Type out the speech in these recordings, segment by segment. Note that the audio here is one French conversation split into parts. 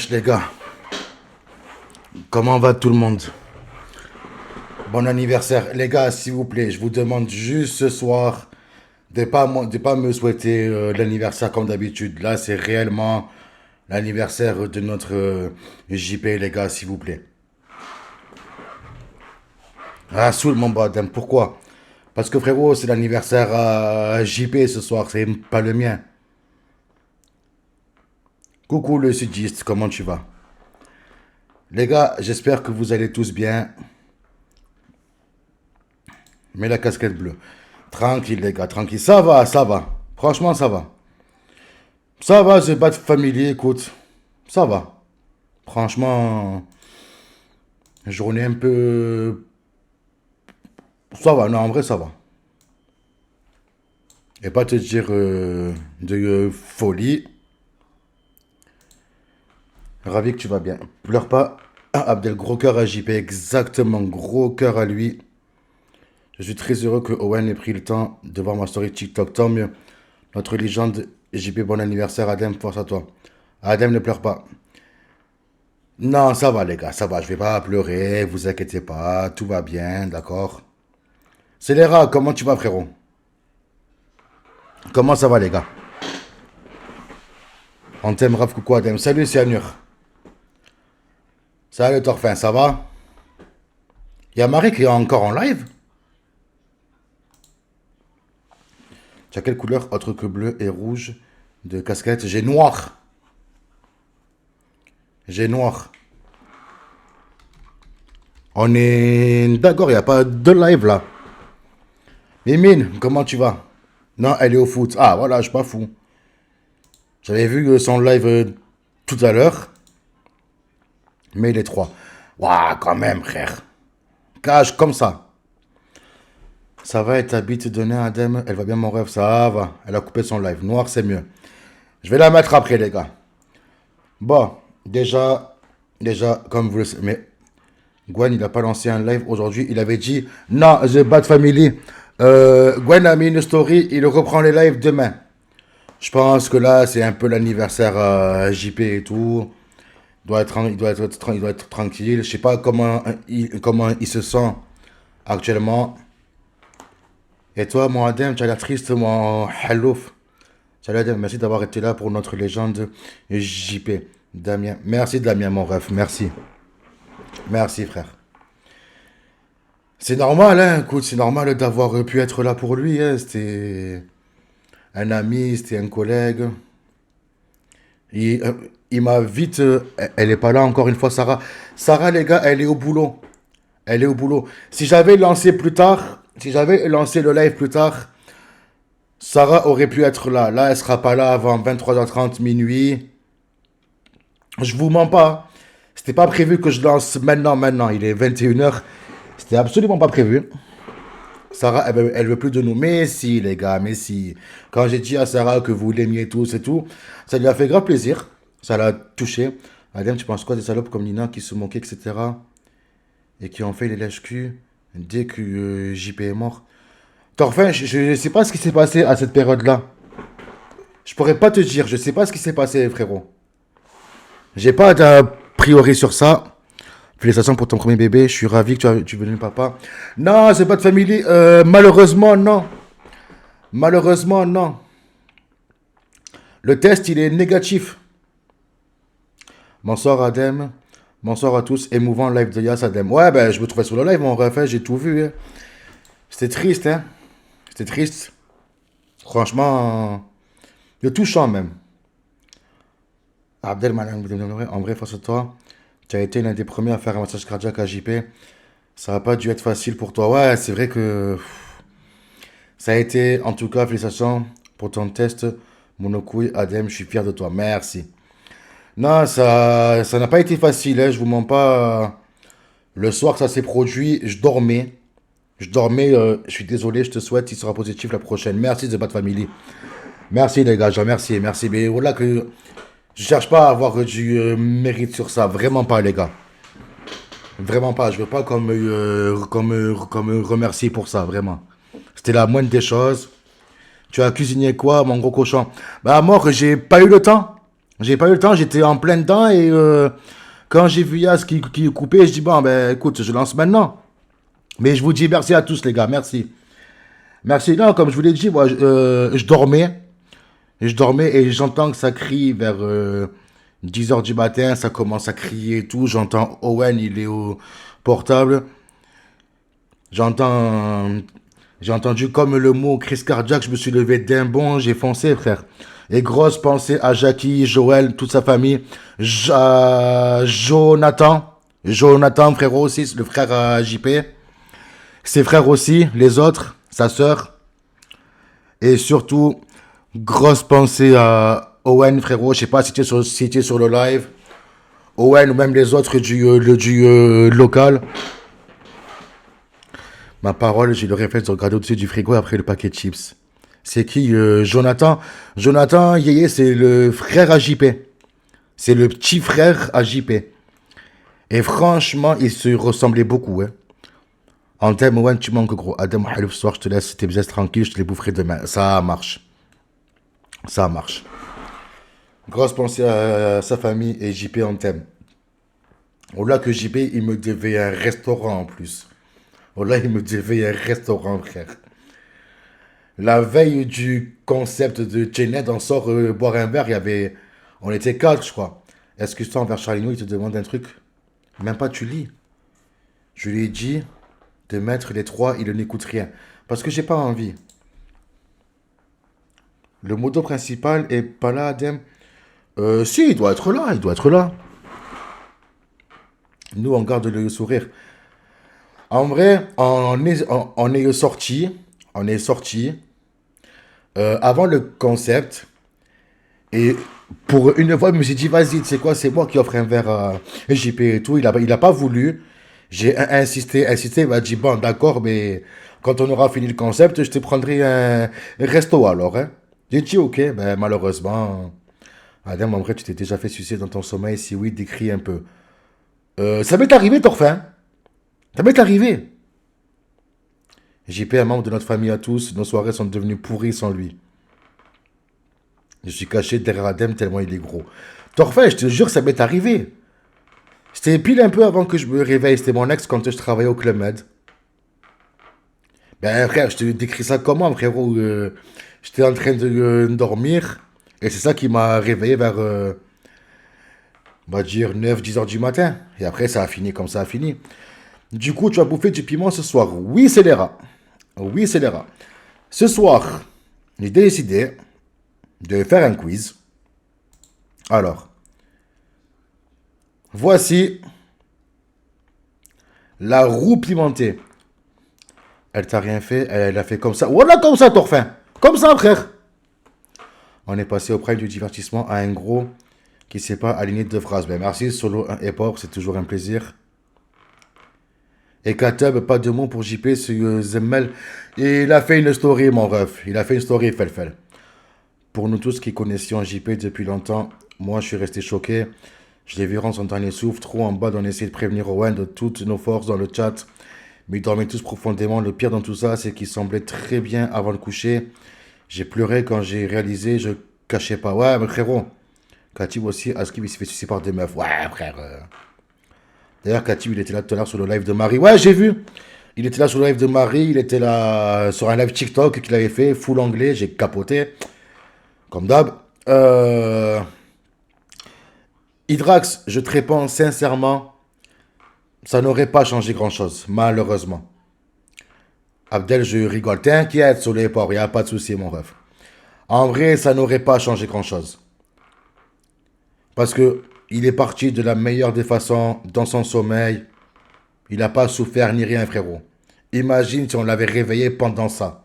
Les gars, comment va tout le monde? Bon anniversaire. Les gars, s'il vous plaît, je vous demande juste ce soir de pas me souhaiter l'anniversaire comme d'habitude. Là, c'est réellement l'anniversaire de notre JP, les gars, s'il vous plaît. Ah, Soul, mon badem, pourquoi? Parce que frérot, c'est l'anniversaire à JP ce soir, c'est pas le mien. Coucou le sudiste, comment tu vas? Les gars, j'espère que vous allez tous bien. Mets la casquette bleue. Tranquille, les gars, tranquille. Ça va, ça va. Franchement, ça va. Ça va, c'est pas de familier, écoute. Ça va. Franchement, journée un peu. Ça va, non, en vrai, ça va. Et pas te dire de folie. Ravi que tu vas bien. Pleure pas. Ah, Abdel, gros cœur à JP, exactement, gros cœur à lui. Je suis très heureux que Owen ait pris le temps de voir ma story TikTok. Tant mieux. Notre légende JP, bon anniversaire, Adem, force à toi. Adem, ne pleure pas. Non, ça va les gars, ça va, je vais pas pleurer, vous inquiétez pas, tout va bien, d'accord. C'est les rats, comment tu vas frérot? Comment ça va les gars? On t'aime Rav, coucou Adem. Salut c'est Anur. Salut Torfin, ça va? Il y a Marie qui est encore en live? Tu as quelle couleur autre que bleu et rouge de casquette? J'ai noir. J'ai noir. On est d'accord, il n'y a pas de live là. Mimine, comment tu vas? Non, elle est au foot. Ah voilà, je suis pas fou. J'avais vu son live tout à l'heure, mais il est 3. Waouh, quand même, frère. Cage comme ça. Ça va, elle t'habite donner à Adem. Elle va bien, mon rêve, ça va. Elle a coupé son live. Noir, c'est mieux. Je vais la mettre après, les gars. Bon, déjà, comme vous le savez, mais Gwen, il a pas lancé un live aujourd'hui. Il avait dit, non, The Bad Family. Gwen a mis une story, il reprend les lives demain. Je pense que là, c'est un peu l'anniversaire JP et tout. Il doit être tranquille. Je sais pas comment il se sent actuellement. Et toi, mon Adem, tu as l'air triste, mon Halouf. Salut Adem, merci d'avoir été là pour notre légende JP. Damien, merci Damien, mon ref, merci. Merci, frère. C'est normal, hein, écoute, c'est normal d'avoir pu être là pour lui, hein. C'était un ami, c'était un collègue. Il, euh, il m'a vite. Elle est pas là encore une fois, Sarah. Sarah, les gars, elle est au boulot. Elle est au boulot. Si j'avais lancé plus tard, si j'avais lancé le live plus tard, Sarah aurait pu être là. Là, elle sera pas là avant 23h30, minuit. Je vous mens pas. C'était pas prévu que je lance maintenant. Il est 21h. C'était absolument pas prévu. Sarah, elle veut plus de nous. Mais si, les gars, mais si. Quand j'ai dit à Sarah que vous l'aimiez tous et tout, ça lui a fait grave plaisir. Ça l'a touché. Adem, tu penses quoi des salopes comme Nina qui se moquaient, etc. Et qui ont fait les lèches-culs dès que JP est mort? Enfin, je sais pas ce qui s'est passé à cette période-là. Je pourrais pas te dire. Je sais pas ce qui s'est passé, frérot. J'ai pas d'a priori sur ça. Félicitations pour ton premier bébé. Je suis ravi que tu es devenu papa. Non, c'est pas de famille. Malheureusement, non. Malheureusement, non. Le test, il est négatif. Bonsoir, Adem. Bonsoir à tous. Émouvant live de Yas, Adem. Ouais, ben, je me trouvais sur le live, mon refait. J'ai tout vu, hein. C'était triste, hein. C'était triste. Franchement, de touchant, même. Abdel Malang, en vrai, face à toi, tu as été l'un des premiers à faire un massage cardiaque à JP. Ça n'a pas dû être facile pour toi. Ouais, c'est vrai que ça a été, en tout cas, félicitations pour ton test. Monocouille, Adem, je suis fier de toi. Merci. Non, ça n'a pas été facile, hein, je vous mens pas. Le soir que ça s'est produit, je dormais. Je dormais, je suis désolé, je te souhaite, il sera positif la prochaine. Merci, The Bad Family. Merci, les gars, je remercie, merci. Mais voilà que je cherche pas à avoir du mérite sur ça. Vraiment pas, les gars. Vraiment pas. Je veux pas qu'on me remercie pour ça, vraiment. C'était la moindre des choses. Tu as cuisiné quoi, mon gros cochon? Bah, mort, j'ai pas eu le temps. J'ai pas eu le temps, j'étais en plein dedans et quand j'ai vu Yas qui coupait, je dis bon, ben écoute, je lance maintenant. Mais je vous dis merci à tous, les gars, merci. Merci. Non, comme je vous l'ai dit, moi, je dormais. Je dormais et j'entends que ça crie vers 10 heures du matin, ça commence à crier et tout. J'entends Owen, il est au portable. J'entends. J'ai entendu comme le mot crise cardiaque, je me suis levé d'un bond, j'ai foncé, frère. Et grosse pensée à Jackie, Joël, toute sa famille. Jonathan. Jonathan, frérot aussi, le frère à JP. Ses frères aussi, les autres, sa sœur. Et surtout, grosse pensée à Owen, frérot. Je sais pas si tu es sur le live. Owen ou même les autres du local. Ma parole, j'ai le réflexe de regarder au-dessus du frigo après le paquet de chips. C'est qui Jonathan. Jonathan, Yeye, c'est le frère à JP. C'est le petit frère à JP. Et franchement, ils se ressemblaient beaucoup. Hein. En termes, Owen, tu manques gros. Adam, ce soir, je te laisse tes business tranquilles, je te les boufferai demain. Ça marche. Ça marche. Grosse pensée à sa famille et JP en thème. Oh là que JP, il me devait un restaurant en plus. Oh là, il me devait un restaurant, frère. La veille du concept de Janet, on sort boire un verre, il y avait... On était quatre, je crois. Est-ce que tu envers Charlino, il te demande un truc? Même pas tu lis. Je lui ai dit de mettre les trois, il n'écoute rien. Parce que j'ai pas envie. Le modo principal est pas là, Adem. Si, il doit être là, il doit être là. Nous, on garde le sourire. En vrai, on est sorti avant le concept. Et pour une fois, je me suis dit, vas-y, tu sais quoi, c'est moi qui offre un verre à JP et tout. Il a pas voulu. J'ai insisté, il m'a dit, bon, d'accord, mais quand on aura fini le concept, je te prendrai un resto alors. Hein. J'ai dit, ok, ben malheureusement, Adam, en vrai, tu t'es déjà fait sucer dans ton sommeil. Si oui, décris un peu. Ça m'est arrivé, Torfin. Ça m'est arrivé. JP est un membre de notre famille à tous. Nos soirées sont devenues pourries sans lui. Je suis caché derrière Adem tellement il est gros. Torfin, je te jure, ça m'est arrivé. C'était pile un peu avant que je me réveille. C'était mon ex quand je travaillais au Club Med. Ben frère, je te décris ça comment, frérot. J'étais en train de dormir. Et c'est ça qui m'a réveillé vers, on va dire, 9 10 heures du matin. Et après, ça a fini comme ça a fini. Du coup, tu vas bouffer du piment ce soir. Oui, c'est les rats. Oui, c'est les rats. Ce soir, j'ai décidé de faire un quiz. Alors, voici la roue pimentée. Elle t'a rien fait, elle a fait comme ça. Voilà comme ça, Torfin. Comme ça, frère. On est passé auprès du divertissement à un gros qui ne sait pas aligner deux phrases. Ben merci, Solo et Pop, c'est toujours un plaisir. Et Kateb, pas de mots pour JP, ce Zemmel. Il a fait une story, mon ref. Il a fait une story, Felfel. Pour nous tous qui connaissions JP depuis longtemps, moi je suis resté choqué. Je l'ai vu rendre son dernier souffle, trop en bas, on essayait de prévenir Owen de toutes nos forces dans le chat. Mais ils dormaient tous profondément. Le pire dans tout ça, c'est qu'il semblait très bien avant le coucher. J'ai pleuré quand j'ai réalisé, je cachais pas. Ouais, mais frérot. Katib aussi, Askib, il s'est fait sucer par des meufs. Ouais, frère. D'ailleurs, Katib, il était là tout à l'heure sur le live de Marie. Ouais, j'ai vu. Il était là sur le live de Marie. Il était là sur un live TikTok qu'il avait fait, full anglais. J'ai capoté. Comme d'hab. Hydrax, je te réponds sincèrement. Ça n'aurait pas changé grand-chose, malheureusement. Abdel, je rigole. T'inquiète sur les ports, il n'y a pas de souci, mon ref. En vrai, ça n'aurait pas changé grand-chose. Parce que il est parti de la meilleure des façons, dans son sommeil. Il n'a pas souffert ni rien, frérot. Imagine si on l'avait réveillé pendant ça.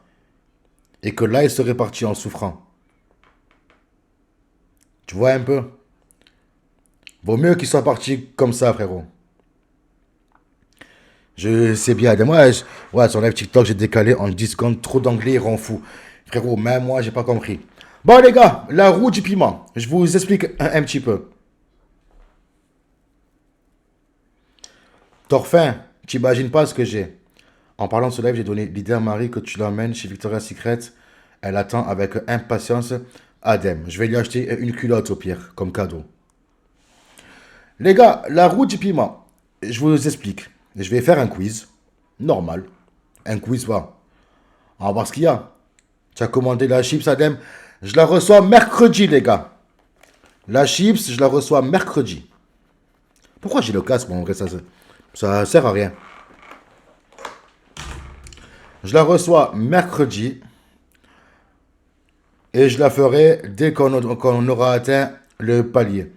Et que là, il serait parti en souffrant. Tu vois un peu? Vaut mieux qu'il soit parti comme ça, frérot. Je sais bien. Ouais, sur live TikTok, j'ai décalé en 10 secondes. Trop d'anglais, il rend fou. Frérot, même moi, j'ai pas compris. Bon, les gars, la roue du piment. Je vous explique un petit peu. Torfin, tu imagines pas ce que j'ai. En parlant de ce live, j'ai donné l'idée à Marie que tu l'emmènes chez Victoria's Secret. Elle attend avec impatience Adem. Je vais lui acheter une culotte au pire, comme cadeau. Les gars, la roue du piment, je vous explique. Je vais faire un quiz. Normal. Un quiz, va. On va voir ce qu'il y a. Tu as commandé la chips, Adem. Je la reçois mercredi, les gars. La chips, je la reçois mercredi. Pourquoi j'ai le casque? Bon, en vrai, ça sert à rien. Je la reçois mercredi. Et je la ferai dès qu'on aura atteint le palier.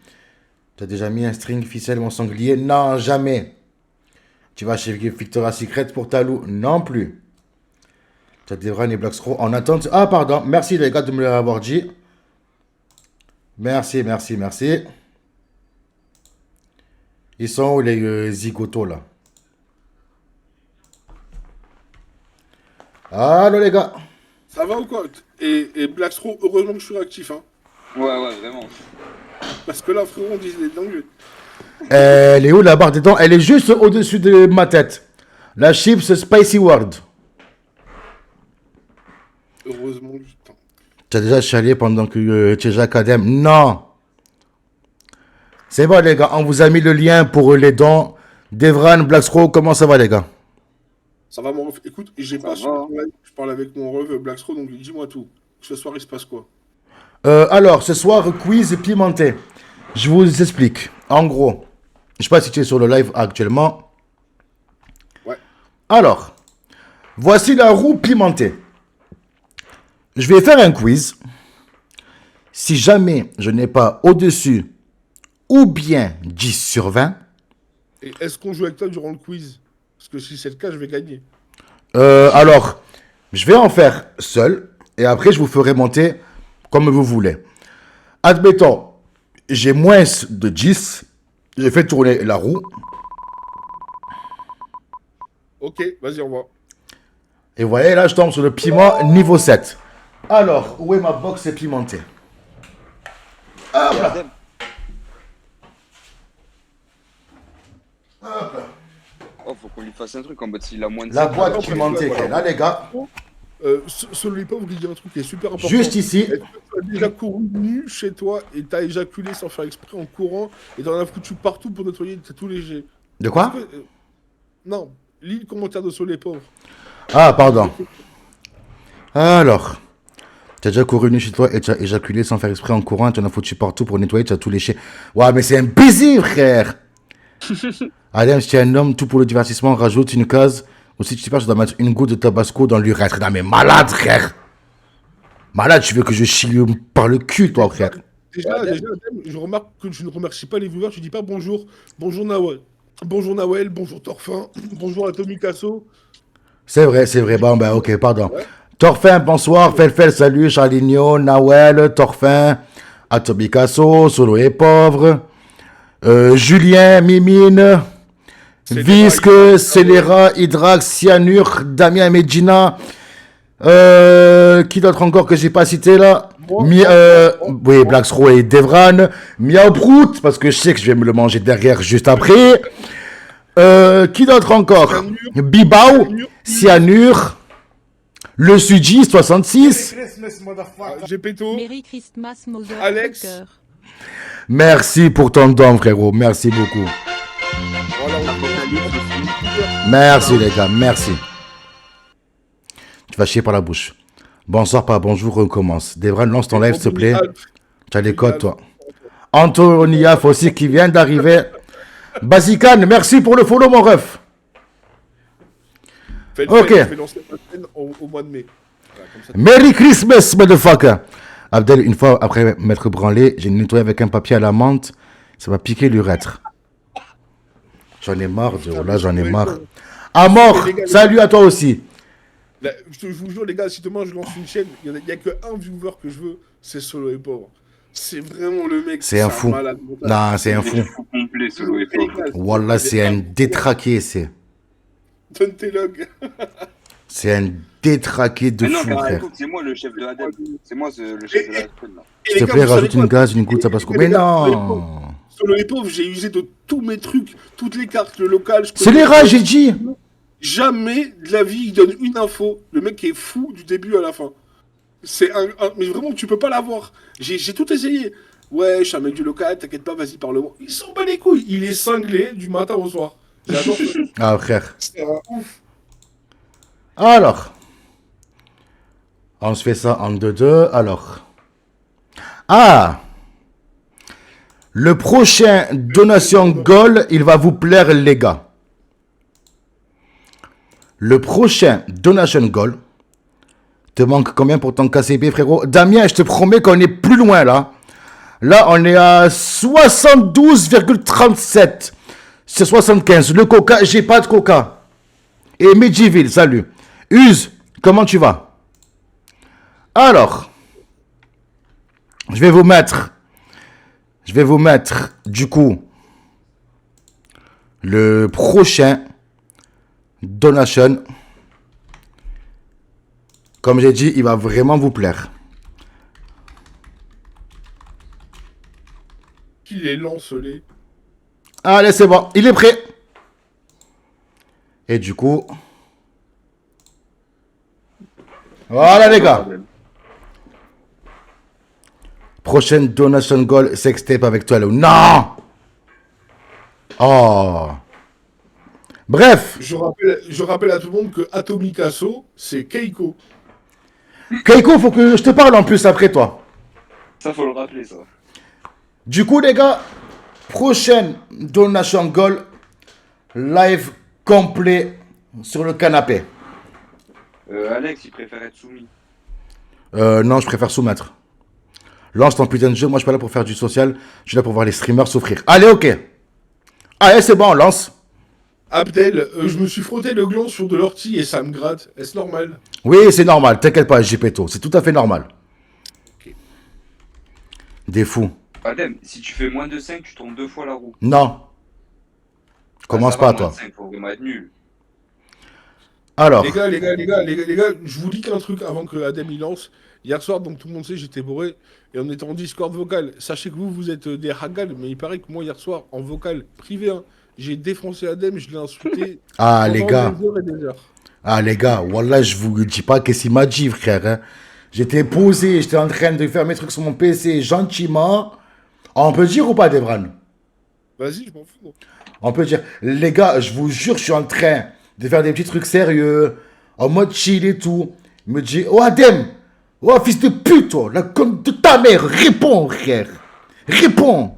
Tu as déjà mis un string ficelle, mon sanglier? Non, jamais. Tu vas chez Victoria's Secret pour ta loup? Non plus. Tu as des Devran et Blackstro en attente. Ah, pardon. Merci, les gars, de me l'avoir dit. Merci, merci, merci. Ils sont où, les zigotos, là? Allô, les gars. Ça va ou quoi? Et Blackstro, heureusement que je suis réactif, hein. Ouais, vraiment. Parce que là, frérot, on dit des dingues. Elle est où, la barre des dents? Elle est juste au-dessus de ma tête. La chips Spicy World. Heureusement, putain. Tu as déjà chialé pendant que tu es Jacques Adem? Non. C'est bon, les gars. On vous a mis le lien pour les dons. Devran, Blackstro, comment ça va, les gars? Ça va, mon ref? Écoute, j'ai pas su. Je parle avec mon ref Blackstro, donc dis-moi tout. Ce soir, il se passe quoi? Alors, ce soir, quiz pimenté. Je vous explique. En gros, je sais pas si tu es sur le live actuellement. Ouais. Alors, voici la roue pimentée. Je vais faire un quiz. Si jamais je n'ai pas au-dessus ou bien 10 sur 20. Et est-ce qu'on joue avec toi durant le quiz? Parce que si c'est le cas, je vais gagner. Alors, je vais en faire seul. Et après, je vous ferai monter comme vous voulez. Admettons, j'ai moins de 10. J'ai fait tourner la roue. Ok, vas-y, on va. Et vous voyez, là, je tombe sur le piment niveau 7. Alors, où est ma box pimentée? Hop là. Hop là. Oh, faut qu'on lui fasse un truc en mode s'il a moins de La 7, boîte pimentée qui est là, les gars. Celui pauvre, il dit un truc qui est super important. Juste ici. Est-ce que tu as déjà couru nu chez toi et t'as éjaculé sans faire exprès en courant et t'en as foutu partout pour nettoyer tout léger? De quoi? Non, lis le commentaire de Soleil pauvre. Ah, pardon. Alors, tu as déjà couru nu chez toi et tu as éjaculé sans faire exprès en courant, tu en as foutu partout pour nettoyer, tu as tout léché. Ouais, mais c'est un baiser, frère. Adem, si tu es un homme, tout pour le divertissement, rajoute une case. Ou si tu sais pas, je dois mettre une goutte de tabasco dans l'urètre. Non, mais malade, frère. Malade, tu veux que je chie par le cul, toi, frère. Déjà, Adem, je remarque que tu ne remercies pas les viewers, tu dis pas bonjour. Bonjour Nawel. Bonjour Nawel, bonjour Torfin, bonjour Atomicasso. C'est vrai. Bon, ben, ok, pardon. Ouais. Torfin, bonsoir. Felfel, salut. Charligno, Nawel, Torfin, Atomicasso, Solo et Pauvre. Julien, Mimine. Visque, Scélérat, Hydrax, Cyanure, Damien Medina. Qui d'autre encore que j'ai pas cité là? Oui, Blackstro et Devran. Miaoprout, parce que je sais que je vais me le manger derrière juste après. Qui d'autre encore? Bibao, Cyanure, le Sudji 66. Gepetto. Merry Christmas, Mother Alex. Fucker. Merci pour ton don, frérot. Merci beaucoup. Voilà, Merci les gars, merci. Tu vas chier par la bouche. Bonsoir, pas bonjour, recommence. Devran, lance ton live, s'il te plaît. Tu as les codes, toi. Antoniaf aussi qui vient d'arriver. Basican, merci pour le follow, mon ref. Ok. Fais lancer la chaîne au mois de mai. Voilà, comme ça. Merry Christmas, motherfucker. Abdel, une fois après m'être branlé, j'ai nettoyé avec un papier à la menthe. Ça m'a piqué l'urètre. J'en ai marre, là, j'en ai marre. À mort, salut à toi aussi. Là, je vous jure, les gars, si demain je lance une chaîne, il n'y a que un viewer que je veux, c'est Solo et Pauvre. C'est vraiment le mec. C'est un fou. malade mental. Non, c'est un fou. complet, Solo et Pauvre. Wallah, c'est un détraqué, c'est. Donne tes logs. C'est un détraqué de Mais non, fou, car frère. écoute, c'est moi le chef de Adem. C'est moi le chef de la chaîne, là. S'il te plaît, rajoute une gaz, une goutte, ça passe quoi? Mais non! Solo et Pauvre, j'ai usé de tous mes trucs, toutes les cartes, le local. C'est les rats, j'ai dit! Jamais de la vie, il donne une info. Le mec est fou du début à la fin. Mais vraiment, tu peux pas l'avoir. J'ai tout essayé. Ouais, je suis un mec du local, t'inquiète pas, vas-y, parle-moi. Il s'en bat les couilles. Il est cinglé du matin au soir. J'adore ça. Ah, frère. C'est un ouf. Alors, on se fait ça en 2-2. Alors. Ah! Le prochain donation goal, il va vous plaire, les gars. Le prochain donation goal. Te manque combien pour ton KCB, frérot? Damien, je te promets qu'on est plus loin, là. Là, on est à 72,37. C'est 75. Le coca, j'ai pas de coca. Et Medjiville, salut. Use, comment tu vas? Alors, je vais vous mettre, du coup, le prochain donation. Comme j'ai dit, il va vraiment vous plaire. Il est lancelé. Allez, c'est bon, il est prêt. Et du coup, voilà les gars. Prochaine donation goal, sextape avec toi, là. Non! Oh! Bref, Je rappelle à tout le monde que Atomicaso, c'est Keiko. Keiko, faut que je te parle en plus après toi. Ça, faut le rappeler, ça. Du coup, les gars, prochaine donation goal, live complet sur le canapé. Alex, il préfère être soumis. Non, je préfère soumettre. Lance ton putain de jeu, moi je suis pas là pour faire du social, je suis là pour voir les streamers souffrir. Allez, ok. Allez, c'est bon, on lance. Abdel, je me suis frotté le gland sur de l'ortie et ça me gratte. Est-ce normal? Oui, c'est normal, t'inquiète pas, JPto, c'est tout à fait normal. Ok. Des fous. Adem, si tu fais moins de 5, tu tombes 2 fois la roue. Non. Commence Ça va, pas, moins toi. de 5, faut vraiment être nul. Alors, Les gars, je vous dis qu'un truc avant que Adem il lance. Hier soir, donc tout le monde sait, j'étais bourré et on était en Discord vocal. Sachez que vous êtes des ragal, mais il paraît que moi, hier soir, en vocal privé, hein, j'ai défoncé Adem, je l'ai insulté. ah les pendant gars, des heures et des heures. Wallah, je vous dis pas qu'est-ce qu'il m'a dit, frère. Hein. J'étais posé, j'étais en train de faire mes trucs sur mon PC gentiment. On peut dire ou pas, Devran? Vas-y, je m'en fous. On peut dire, les gars, je vous jure, je suis en train de faire des petits trucs sérieux, en mode chill et tout. Il me dit, oh Adem, oh fils de pute, oh, la conne de ta mère, réponds, frère. Réponds.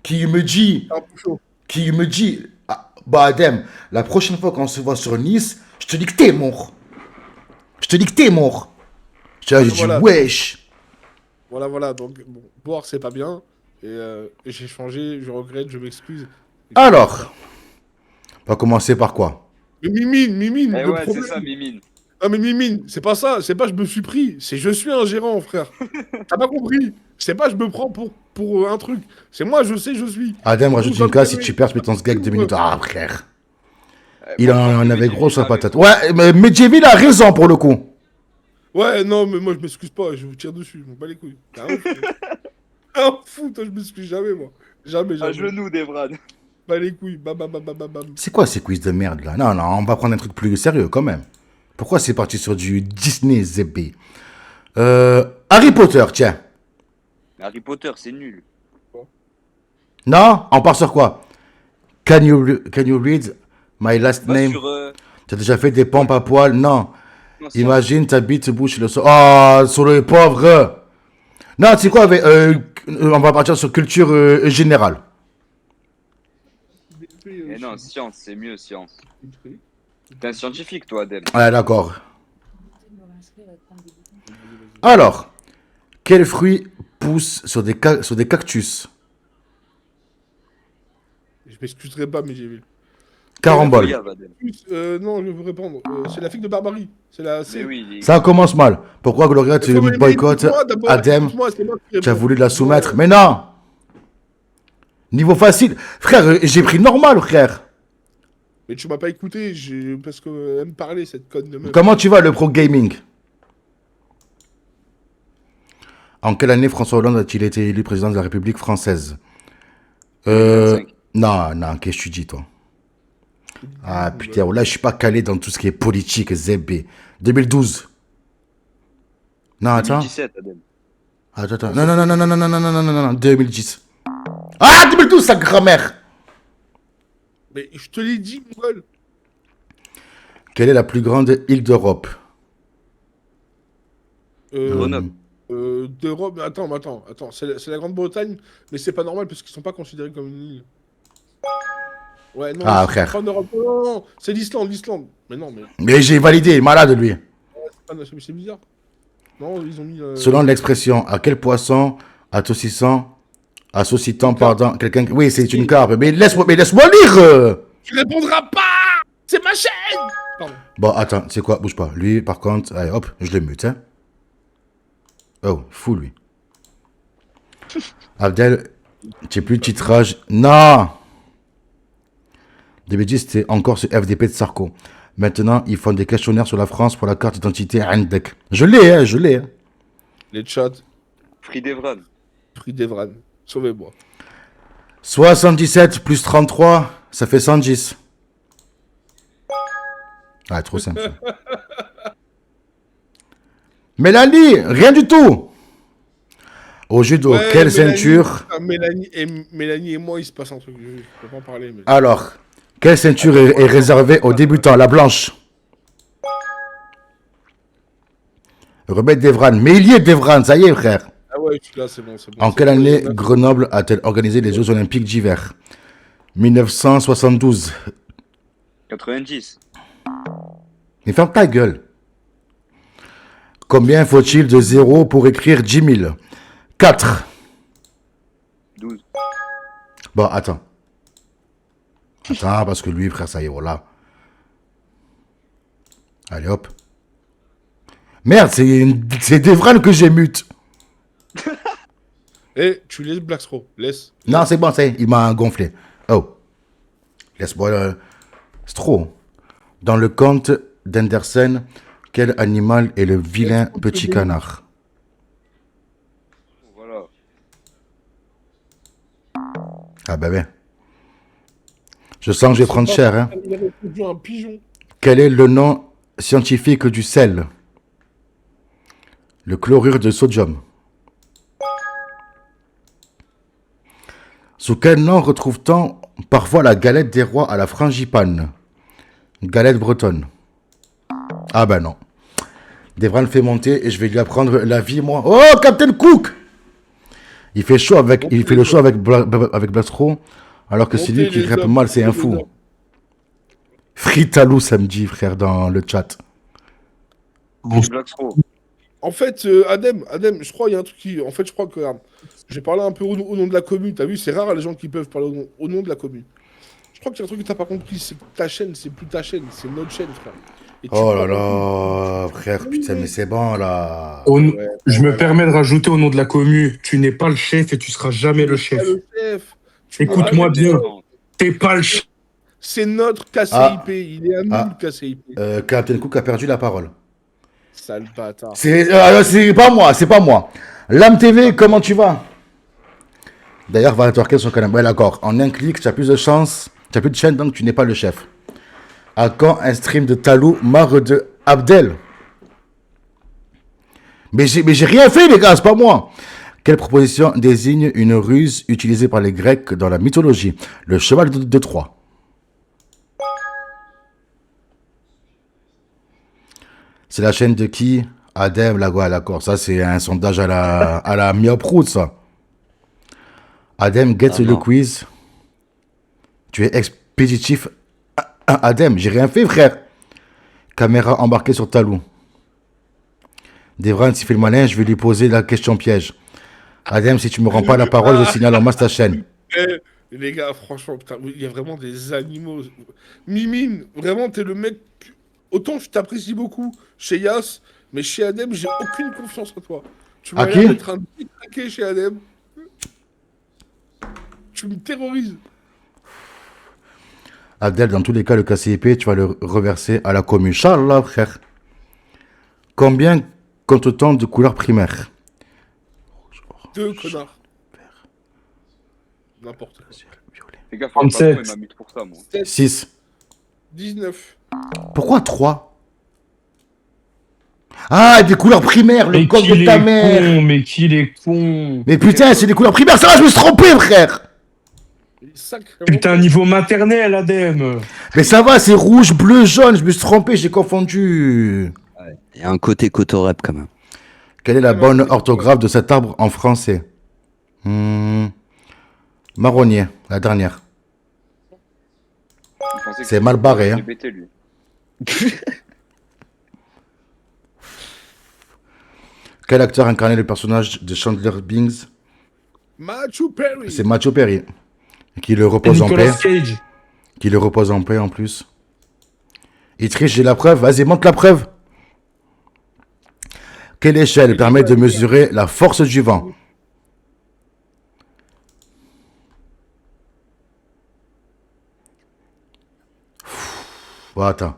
Qui me dit, Un peu chaud. ah, bah Adem, la prochaine fois qu'on se voit sur Nice, je te dis que t'es mort. Je te dis que t'es mort. J'ai dit, Voilà. wesh. Voilà, donc, bon, boire, c'est pas bien. Et j'ai changé, je regrette, je m'excuse. Alors, on va commencer par quoi? Mais Mimine, Eh le ouais, c'est problème. ça, Mimine. Ah mais Mimine, c'est pas ça, c'est pas je me suis pris, c'est je suis un gérant, frère. T'as pas compris? C'est pas je me prends pour un truc. C'est moi, je sais, je suis. Adem, rajoute Vous une case, si comprenez. tu perds, je mets ton sgag 2 minutes. Ah, frère. Il Moi, je pense en que avait Medjiville gros sur la a patate. raison. Ouais, mais Medjiville a raison pour le coup. Ouais, non, mais moi je m'excuse pas, je vous tire dessus, je m'en bats les couilles. T'es un fou. Un fou, toi, je m'excuse jamais, moi. Jamais. À genoux, Devran. Bats les couilles, bam, bam, bam, bam, bam, bam. C'est quoi ces quiz de merde là? Non, on va prendre un truc plus sérieux quand même. Pourquoi c'est parti sur du Disney ZB? Harry Potter, tiens. Harry Potter, c'est nul. Non? On part sur quoi? Can you read my last Va name? sur... T'as déjà fait des pompes à poil? Non. non, c'est- Imagine ta bite bouche le sol. Oh, sur le pauvre. Non, tu sais quoi? On va partir sur culture générale. Eh non, science, c'est mieux, science. T'es un scientifique, toi, Adem. Ouais, d'accord. Alors, quel fruit pousse sur des cactus? Je m'excuserai pas, mais j'ai vu. Carambole. Regarde, Adem. Non, je veux répondre. C'est la fille de Barbarie. C'est la. Mais C'est. oui, Ça commence mal. Pourquoi Gloria, tu Mais boycottes écoute-moi d'abord, Adem? écoute-moi, c'est moi qui Tu as réponds. voulu la soumettre. Ouais. Mais non! Niveau facile. Frère, j'ai pris normal, frère. Mais tu m'as pas écouté, parce que elle me parlait, cette conne de meuf. Comment tu vas, le pro gaming? En quelle année François Hollande a-t-il été élu président de la République française? 2025. Non, qu'est-ce que tu dis, toi? Ah, putain, là, je suis pas calé dans tout ce qui est politique, ZB. 2012. Non, attends. 2017, Adem. Attends. Non, non, non, non, non, non, non, non, non, non, non, non, 2010. Ah, 2012, sa grand-mère. Mais je te l'ai dit, Mongol. Quelle est la plus grande île d'Europe? Grenoble. D'Europe. Attends. C'est la Grande-Bretagne, mais c'est pas normal parce qu'ils sont pas considérés comme une île. Ouais, non, Ah, c'est frère. pas en Europe. Non, c'est l'Islande. Mais non, mais Mais j'ai validé, il est malade, lui. c'est bizarre. Non, ils ont mis. Selon l'expression, à quel poisson associant, pardon, quelqu'un. Oui, c'est une carpe. Mais laisse-moi lire. Tu répondras pas. C'est ma chaîne. Pardon. Bon, attends, c'est quoi? Bouge pas. Lui, par contre, allez, hop, je le mute, hein. Oh, fou, lui. Abdel, tu plus de titrage. Non! 2010, c'était encore ce FDP de Sarko. Maintenant, ils font des questionnaires sur la France pour la carte d'identité Indec. Je l'ai, hein. Les chats. Fridevran. Prix d'Evran. Sauvez-moi. 77 plus 33, ça fait 110. Ah, trop simple. Ça. Mélanie, rien du tout. Au judo, Ouais, quelle Mélanie, ceinture? Mélanie et moi, il se passe un truc. Je peux pas en parler. Mais... Alors, quelle ceinture est réservée aux débutants? La blanche. Remettre Devran. Mais il y est Devran, ça y est, frère. Ah ouais, je suis là, c'est bon. En quelle année Grenoble a-t-elle organisé les Jeux Olympiques d'hiver? 1972. 90. Mais ferme ta gueule. Combien faut-il de zéros pour écrire 10 000? 4. 12. Bon, attends. Attends, parce que lui, frère, ça y est, voilà. Allez, hop. Merde, c'est Devran que j'ai mute. Eh, tu laisses Blackstro. Laisse. Non, c'est bon, ça y est, il m'a gonflé. Oh. Laisse-moi... C'est trop. Dans le conte d'Henderson, quel animal est le vilain petit canard? Voilà. Ah ben ben. Je sens que je vais prendre cher, hein. Il avait répondu un pigeon. Quel est le nom scientifique du sel? Le chlorure de sodium. Sous quel nom retrouve-t-on parfois la galette des rois à la frangipane? Galette bretonne. Ah ben non. Devran le fait monter et je vais lui apprendre la vie, moi. Oh, Captain Cook! Il fait chaud avec, il fait le show avec Blastro, alors que c'est lui qui rappe mal, c'est un fou. Fritalou samedi, frère, dans le chat. Blackstro. En fait, Adem, je crois qu'il y a un truc qui. En fait, je crois que. J'ai parlé un peu au nom de la commune. T'as vu, c'est rare les gens qui peuvent parler au nom de la commune. Je crois qu'il y a un truc que t'as pas compris. C'est que ta chaîne, c'est plus ta chaîne, c'est notre chaîne, frère. Et tu Oh là parles là, frère, putain, mais c'est bon là. Je me permets de rajouter au nom de la commu, tu n'es pas le chef et tu seras jamais le pas chef. le chef. Tu n'es Écoute-moi pas le bien, chef. t'es pas le chef. C'est notre KCIP. Ah. Il est à nous, Ah. le KCIP. Captain Cook a perdu la parole. Sale bâtard. C'est pas moi, c'est pas moi. Lame TV, comment tu vas? D'ailleurs, va networker sur le canal. Ouais, d'accord. En un clic, tu as plus de chance. Tu as plus de chaîne, donc tu n'es pas le chef. À quand un stream de Talou, marre de Abdel? Mais j'ai rien fait, les gars, c'est pas moi. Quelle proposition désigne une ruse utilisée par les Grecs dans la mythologie? Le cheval de Troie. C'est la chaîne de qui? Adem, la ouais, d'accord. Ça, c'est un sondage à la Miope Route, ça. Adem, get Ah le non. quiz. Tu es expéditif. Adem, j'ai rien fait, frère. Caméra embarquée sur Talou. Devran, s'il fait le malin, je vais lui poser la question piège. Adem, si tu me rends pas la parole, je signale en masse ta chaîne. Eh, les gars, franchement, putain, il y a vraiment des animaux. Mimine, vraiment, t'es le mec. Autant je t'apprécie beaucoup chez Yas, mais chez Adem, j'ai aucune confiance en toi. Tu m'as À l'air qui? d'être un petit craqué chez Adem. Tu me terrorises. Abdel, dans tous les cas, le KCIP, tu vas le reverser à la commune. Inch'Allah, frère. Combien compte-t-on de couleurs primaires? 2 connards. N'importe quoi. Fais gaffe, 37. il m'a mis pour ça, moi. 6. 19. Pourquoi 3? Ah, des couleurs primaires, le Mais code qu'il de ta est mère. con, mais qu'il est con. Mais putain, c'est des couleurs primaires, ça va, je me suis trompé, frère. Il est sacrément Putain, con. niveau maternel, Adem. Mais ça va, c'est rouge, bleu, jaune, je me suis trompé, j'ai confondu. Il y a un côté cotorep quand même. Quelle est la Non, bonne c'est- orthographe de cet arbre en français? Marronnier, la dernière. Il pensait que C'est c'était mal barré, hein. LGBT, lui. Quel acteur incarnait le personnage de Chandler Bing? Matthew Perry. C'est Matthew Perry. Qui le repose en paix. Nicolas Cage. Qui le repose en paix en plus. Il triche, j'ai la preuve. Vas-y, montre la preuve. Quelle échelle permet de mesurer la force du vent? Bon, attends.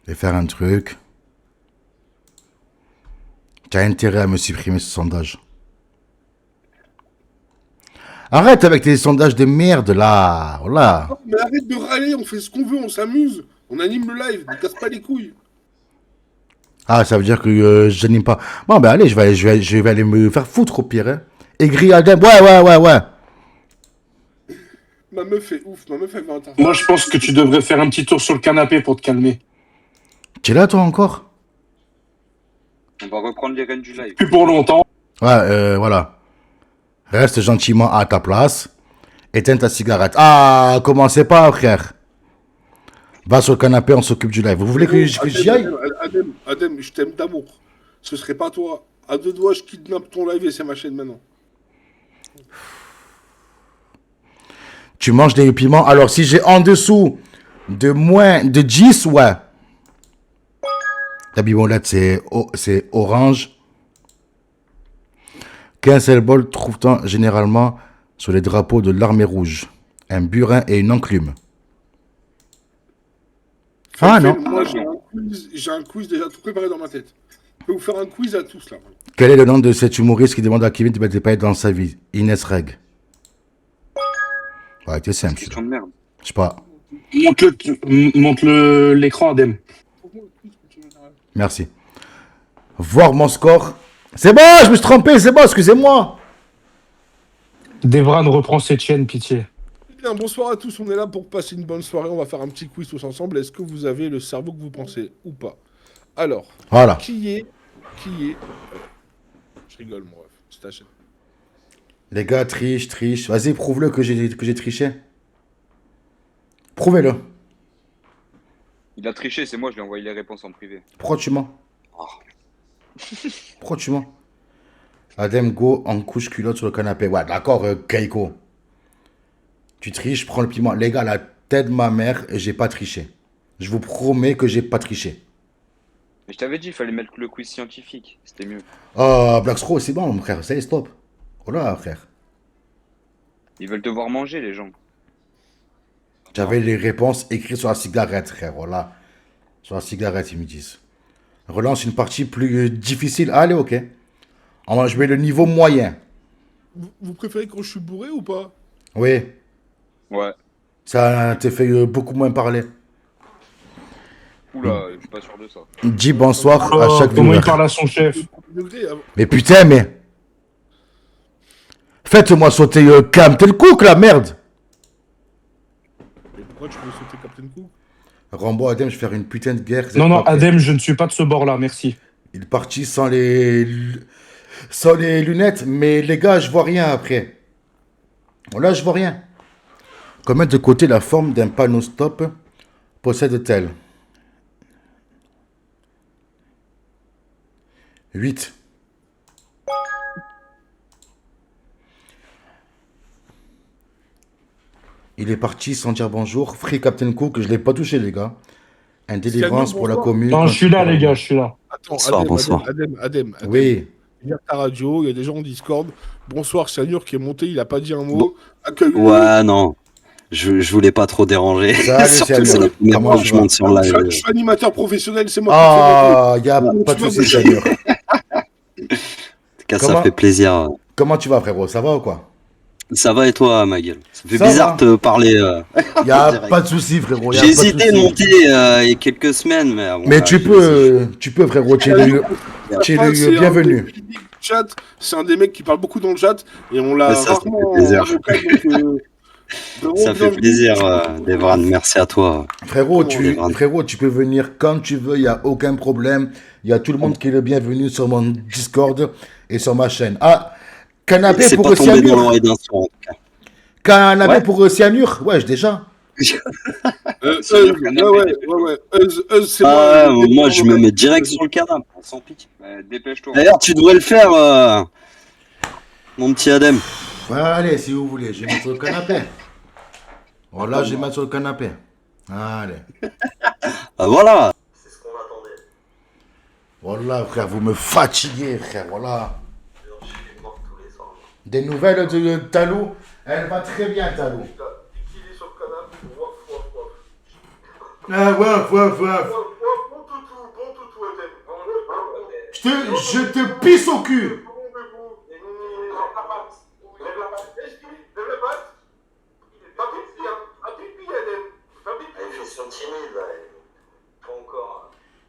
Je vais faire un truc. Tu as intérêt à me supprimer ce sondage. Arrête avec tes sondages de merde là. Voilà. Non, mais arrête de râler, on fait ce qu'on veut, on s'amuse. On anime le live, ne casse pas les couilles. Ah, ça veut dire que je n'aime pas. Bon, ben allez, je vais aller me faire foutre au pire. Hein. Aigri Adem. Ouais. Ma meuf est ouf, ma meuf elle va intervenir. Moi, je pense que tu devrais faire un petit tour sur le canapé pour te calmer. Tu es là toi encore? On va reprendre les rênes du live. Plus pour longtemps. Ouais, voilà. Reste gentiment à ta place. Éteins ta cigarette. Ah, commencez pas, frère. Va sur le canapé, on s'occupe du live. Vous voulez que j'y aille? Adem, je t'aime d'amour. Ce serait pas toi. À deux doigts, je kidnappe ton live et c'est ma chaîne maintenant. Tu manges des piments. Alors, si j'ai en dessous de moins de 10, ouais. La bibonette, c'est orange. Qu'un seul bol trouve-t-on généralement sur les drapeaux de l'armée rouge? Un burin et une enclume. Ah non. Moi, j'ai un quiz déjà tout préparé dans ma tête. Je peux vous faire un quiz à tous là. Quel est le nom de cet humoriste qui demande à Kevin de mettre des paillettes dans sa vie? Inès Reg. Ouais, c'est simple. Question de merde. Je sais pas. Monte l'écran, Adem. Merci. Voir mon score. C'est bon, je me suis trompé, c'est bon, excusez-moi. Devran reprend cette chaîne, pitié. Bien, bonsoir à tous, on est là pour passer une bonne soirée. On va faire un petit quiz tous ensemble. Est-ce que vous avez le cerveau que vous pensez ou pas? Alors, Voilà. qui est. Je rigole, mon ref, c'est ta chaîne. Les gars, triche. Vas-y, prouve-le que j'ai triché. Prouvez-le. Il a triché, c'est moi, je lui ai envoyé les réponses en privé. Pourquoi tu mens? Oh. Pourquoi tu mens? Adem, go en couche culotte sur le canapé. Ouais, d'accord, Keiko. Tu triches, prends le piment. Les gars, la tête de ma mère, j'ai pas triché. Je vous promets que j'ai pas triché. Mais je t'avais dit, il fallait mettre le quiz scientifique. C'était mieux. Oh, Black Straw, c'est bon, mon frère. Ça y est, stop. Voilà, frère. Ils veulent te voir manger, les gens. J'avais les réponses écrites sur la cigarette, frère. Voilà. Sur la cigarette, ils me disent. Relance une partie plus difficile. Allez, ok. On va jouer le niveau moyen. Vous préférez quand je suis bourré ou pas? Oui. Ouais. Ça te fait beaucoup moins parler. Oula, je suis pas sûr de ça. Dis bonsoir à Oh, chaque comment viewer. il parle à son chef? Degré, Mais putain, mais. Faites-moi sauter Cam. T'es le cook, la merde. Mais pourquoi tu veux sauter Captain Cook? Rambo, Adem, je vais faire une putain de guerre. Vous êtes Non, non, pas prêts. Adem, je ne suis pas de ce bord-là, merci. Il est parti sans les lunettes, mais les gars, je vois rien après. Là, je vois rien. Combien de côtés la forme d'un panneau stop possède-t-elle? 8. Il est parti sans dire bonjour. Free Captain Cook, je l'ai pas touché, les gars. Un délivrance pour la bonsoir. commune. Non, je suis là, les gars, je suis là. Attends, Bonsoir. Adem. Oui. Il y a ta radio, il y a des gens en Discord. Bonsoir, c'est Anur qui est monté, il a pas dit un mot. Accueille-le. Ouais, non. Je voulais pas trop déranger. Salut, Surtout, c'est Samuel. la première Comment fois que tu je vas? monte sur Je live. suis animateur professionnel, c'est moi Ah, il n'y a Comment pas tu de vas, souci, Boucher? Seigneur. En tout cas, ça Comment fait plaisir. Comment tu vas, frérot? Ça va ou quoi? Ça va et toi, ma gueule? Ça fait Ça bizarre va. de te parler. Y a direct. pas de souci, frérot. Y a J'ai pas de hésité de souci. monter il y a quelques semaines, mais bon, Mais là, tu peux, frérot. Tu es le C'est un des bienvenu. piliers du chat, c'est un des mecs qui parle beaucoup dans le chat, et on Mais l'a ça fait rarement plaisir. en vocal, donc vraiment Ça fait bienvenue. plaisir, Devran. Merci à toi. Frérot, Devran. tu peux venir quand tu veux. Y a aucun problème. Y a tout le monde qui est le bienvenu sur mon Discord et sur ma chaîne. Ah, canapé C'est pour pas tombé dans cyanure. l'oreille d'un soir, en tout cas. Canapé Ouais. pour cyanure. Ouais, déjà. Cyanure, canapé, Ouais. C'est Ah, moi. moi, je me mets direct sur le canapé, sans pitié. Dépêche-toi. D'ailleurs, tu devrais le faire, mon petit Adem. Ouais, allez, si vous voulez. Je vais mettre sur le canapé. Voilà, je vais mettre sur le canapé. Allez. Ah, voilà. Voilà, frère, vous me fatiguez, frère, voilà. Des nouvelles de Talou? Elle va très bien, Talou. Ah, ouais. Je te pisse au cul.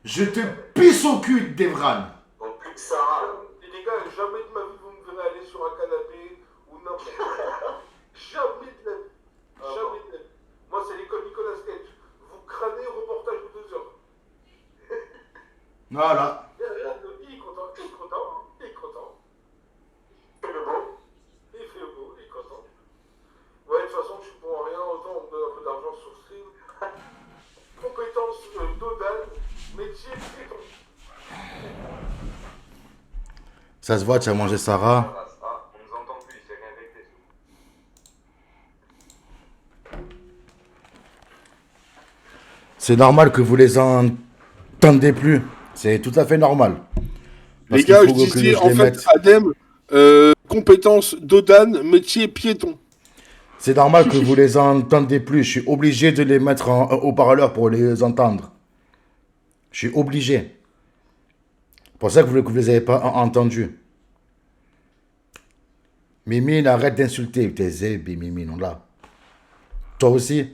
Je te pisse au cul, Devran. Les gars, jamais de ma vie vous me verrez aller sur un canapé ou n'importe quoi. Jamais de la vie. Jamais de la vie. Moi, c'est l'école Nicolas Cage. Vous crânez reportage de 2 heures. Voilà. Il est content. Il est content. Il est content. Il fait le beau. Il fait le beau. Il est content. Ouais, de toute façon, je suis bon à rien. Autant on me donne un peu d'argent sur stream. Compétences d'Odan. Métier piéton. Ça se voit, tu as mangé Sarah. On nous entend plus. C'est rien avec les C'est normal que vous les entendez plus. C'est tout à fait normal. Parce Les gars, qu'il je faut que disais, je en les fait, mette. Adem, compétences d'Odan, métier piéton. C'est normal que vous les entendez plus. Je suis obligé de les mettre en haut-parleur pour les entendre. Je suis obligé. C'est pour ça que vous ne les avez pas entendus. Mimine, arrête d'insulter. T'es zébi, Mimine, on l'a. Toi aussi.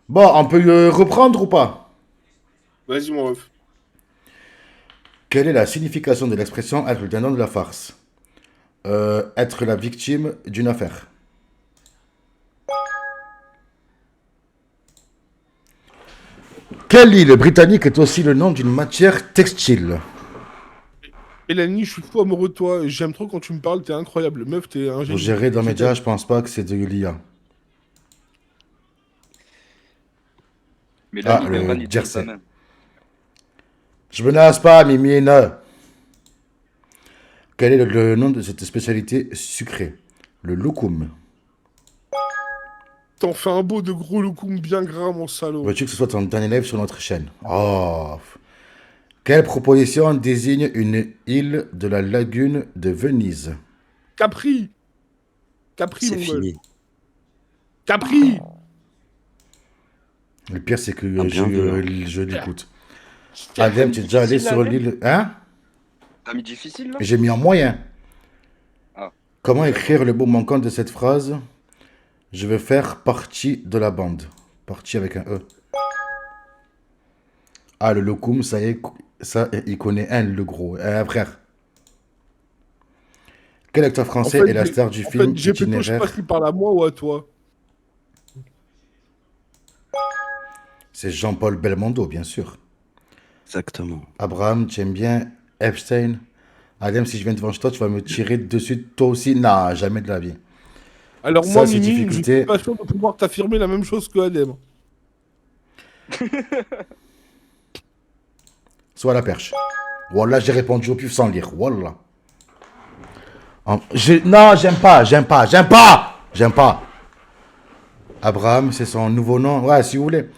Bon, on peut reprendre ou pas? Vas-y, mon ref. Quelle est la signification de l'expression être le dindon de la farce? Être la victime d'une affaire. Quelle île britannique est aussi le nom d'une matière textile? Elanie, je suis fou amoureux de toi. J'aime trop quand tu me parles. T'es incroyable. Meuf, t'es un Pour génie. gérer dans Je médias, t'aime. je pense pas que c'est de l'IA. Mais là, Ah, il le va pas jersey. sa main. Je menace pas, Mimine. Quel est le nom de cette spécialité sucrée? Le loukoum. T'en fais un beau de gros loukoum bien gras, mon salaud. Veux-tu que ce soit ton dernier live sur notre chaîne? Oh. Quelle proposition désigne une île de la lagune de Venise? Capri. Capri, C'est mon fini. gars. Capri. Le pire, c'est que Ah, bien je l'écoute. Adem, tu es déjà allé sur l'île... Hein? T'as mis difficile, là? J'ai mis en moyen. Ah. Comment écrire le mot manquant de cette phrase? Je veux faire partie de la bande. Partie avec un E. Ah, le loukoum, ça y est, ça, il connaît un, le gros. Un frère. Quel acteur français est la star du film Gepetto, je sais Itinéraire? pas s'il parle à moi ou à toi. C'est Jean-Paul Belmondo, bien sûr. Exactement. Abraham, tu aimes bien Epstein? Adem, si je viens devant toi, tu vas me tirer dessus, toi aussi? Non, jamais de la vie. Alors Ça, moi, c'est Mimi, je difficulté. suis pas sûr de pouvoir t'affirmer la même chose que Adem. Soit la perche. Wallah, j'ai répondu au pif sans lire. Wallah. Non, j'aime pas. Abraham, c'est son nouveau nom. Ouais, si vous voulez.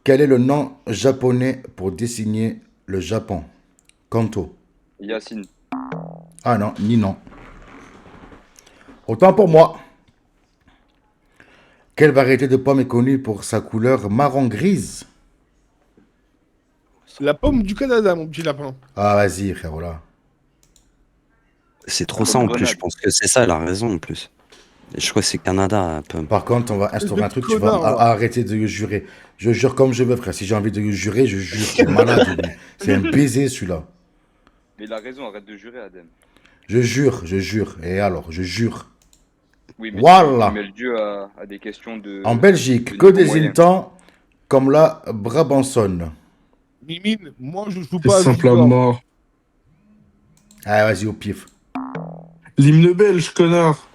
Quel est le nom japonais pour désigner le Japon? Kanto. Yacine. Ah non, ni non. Autant pour moi. Quelle variété de pomme est connue pour sa couleur marron-grise? La pomme du Canada, mon petit lapin. Ah, vas-y, frère, voilà. C'est trop ça en plus. Grenade. Je pense que c'est ça la raison en plus. Et je crois que c'est Canada, Pump. Par contre, on va instaurer un truc, tu vas Connard, là. arrêter de jurer. Je jure comme je veux, frère. Si j'ai envie de jurer, je jure. C'est malade, lui. C'est un baiser, celui-là. Mais il a raison, arrête de jurer, Adem. Je jure, je jure. Et alors, je jure. Oui, mais Voilà. tu mets le dieu à des questions de. En Belgique, de que niveau des moyen. intents comme la Brabançonne. Mimine, moi je joue C'est pas à simple à Victor. mort. Ah, vas-y, au pif. L'hymne belge, connard.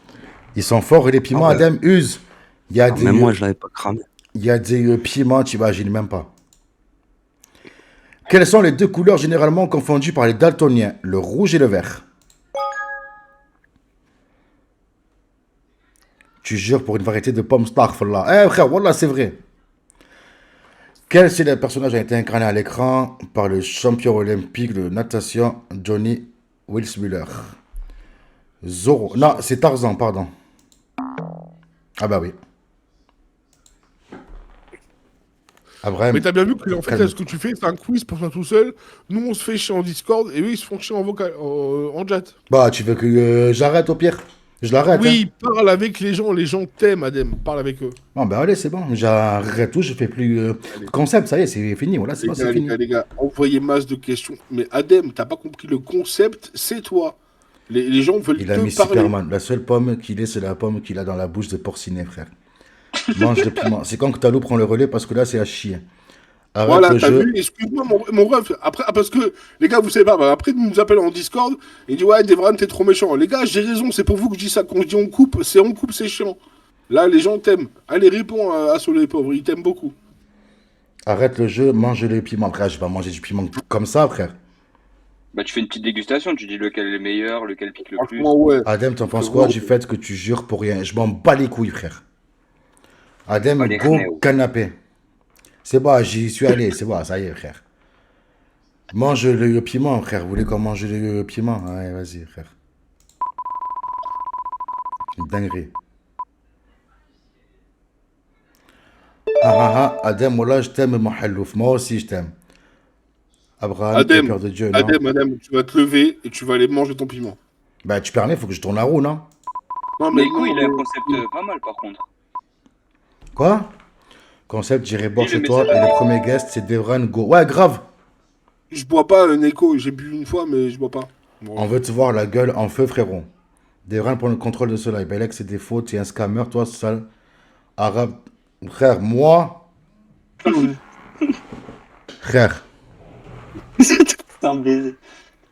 Ils sont forts et les piments, Ah ouais. Adem, use. Il y a Ah, des, même moi, je l'avais pas cramé. il y a des piments, tu imagines même pas. Quelles sont les deux couleurs généralement confondues par les daltoniens? Le rouge et le vert. Tu jures pour une variété de pommes là. Eh frère, voilà, c'est vrai. Quel célèbre personnage a été incarné à l'écran par le champion olympique de natation Johnny Wilsmuller? Zorro. Non, c'est Tarzan, pardon. Ah bah oui. Abraham. Mais t'as bien vu que en fait, là, Calme. ce que tu fais, c'est un quiz pour toi tout seul. Nous, on se fait chier en Discord et eux, ils se font chier en vocal, en chat. Bah, tu veux que j'arrête au pire? Je l'arrête, hein. Oui, parle avec les gens t'aiment, Adem. Parle avec eux. Non, bah allez, c'est bon. J'arrête tout, je fais plus Allez. concept, ça y est, c'est fini. Voilà, c'est Les bon, gars, c'est les fini. gars, les gars, envoyez masse de questions. Mais Adem, t'as pas compris le concept, c'est toi. Les gens veulent Il a te mis parler. Superman. La seule pomme qu'il ait, c'est la pomme qu'il a dans la bouche de Porcinet, frère. Mange le piment. C'est quand que Talou prend le relais parce que là, c'est à chier. Arrête Voilà, le t'as jeu. vu, excuse-moi mon ref. Après, parce que, les gars, vous savez pas, bah, après, ils nous appellent en Discord, et ils disent, ouais, Devran, t'es trop méchant. Les gars, j'ai raison, c'est pour vous que je dis ça. Quand je dis on coupe, c'est chiant. Là, les gens t'aiment. Allez, réponds à Solo les pauvres, ils t'aiment beaucoup. Arrête le jeu, mange le piment. Frère, je vais pas manger du piment comme ça, frère. Bah, tu fais une petite dégustation, tu dis lequel est le meilleur, lequel pique le plus. Franchement, ouais. Adem, t'en penses C'est quoi bon. du fait que tu jures pour rien? Je m'en bats les couilles, frère. Adem, Pas les go chneux. canapé. C'est bon, j'y suis allé, c'est bon, ça y est, frère. Mange le piment, frère. Vous voulez qu'on mange le piment? Ouais, vas-y, frère. Une dinguerie. Ah ah ah, Adem, voilà, je t'aime, mon halouf. Moi aussi, je t'aime. Abraham, Adem, le cœur de Dieu, non? Adem, tu vas te lever et tu vas aller manger ton piment. Bah, tu permets, faut que je tourne la roue, non? Non, Mais mais écoute, il a un non, concept pas mal par contre. Quoi? Concept, j'irai boire Oui, chez le toi et message. le premier guest, c'est Devran Go. Ouais, grave. je bois pas, Neko. J'ai bu une fois, mais je bois pas. Bon. On veut te voir la gueule en feu, frérot. Devran prend le contrôle de cela. Belek, c'est des fautes, tu es un scammer, toi, sale arabe. Frère, moi. Frère, Putain, baiser.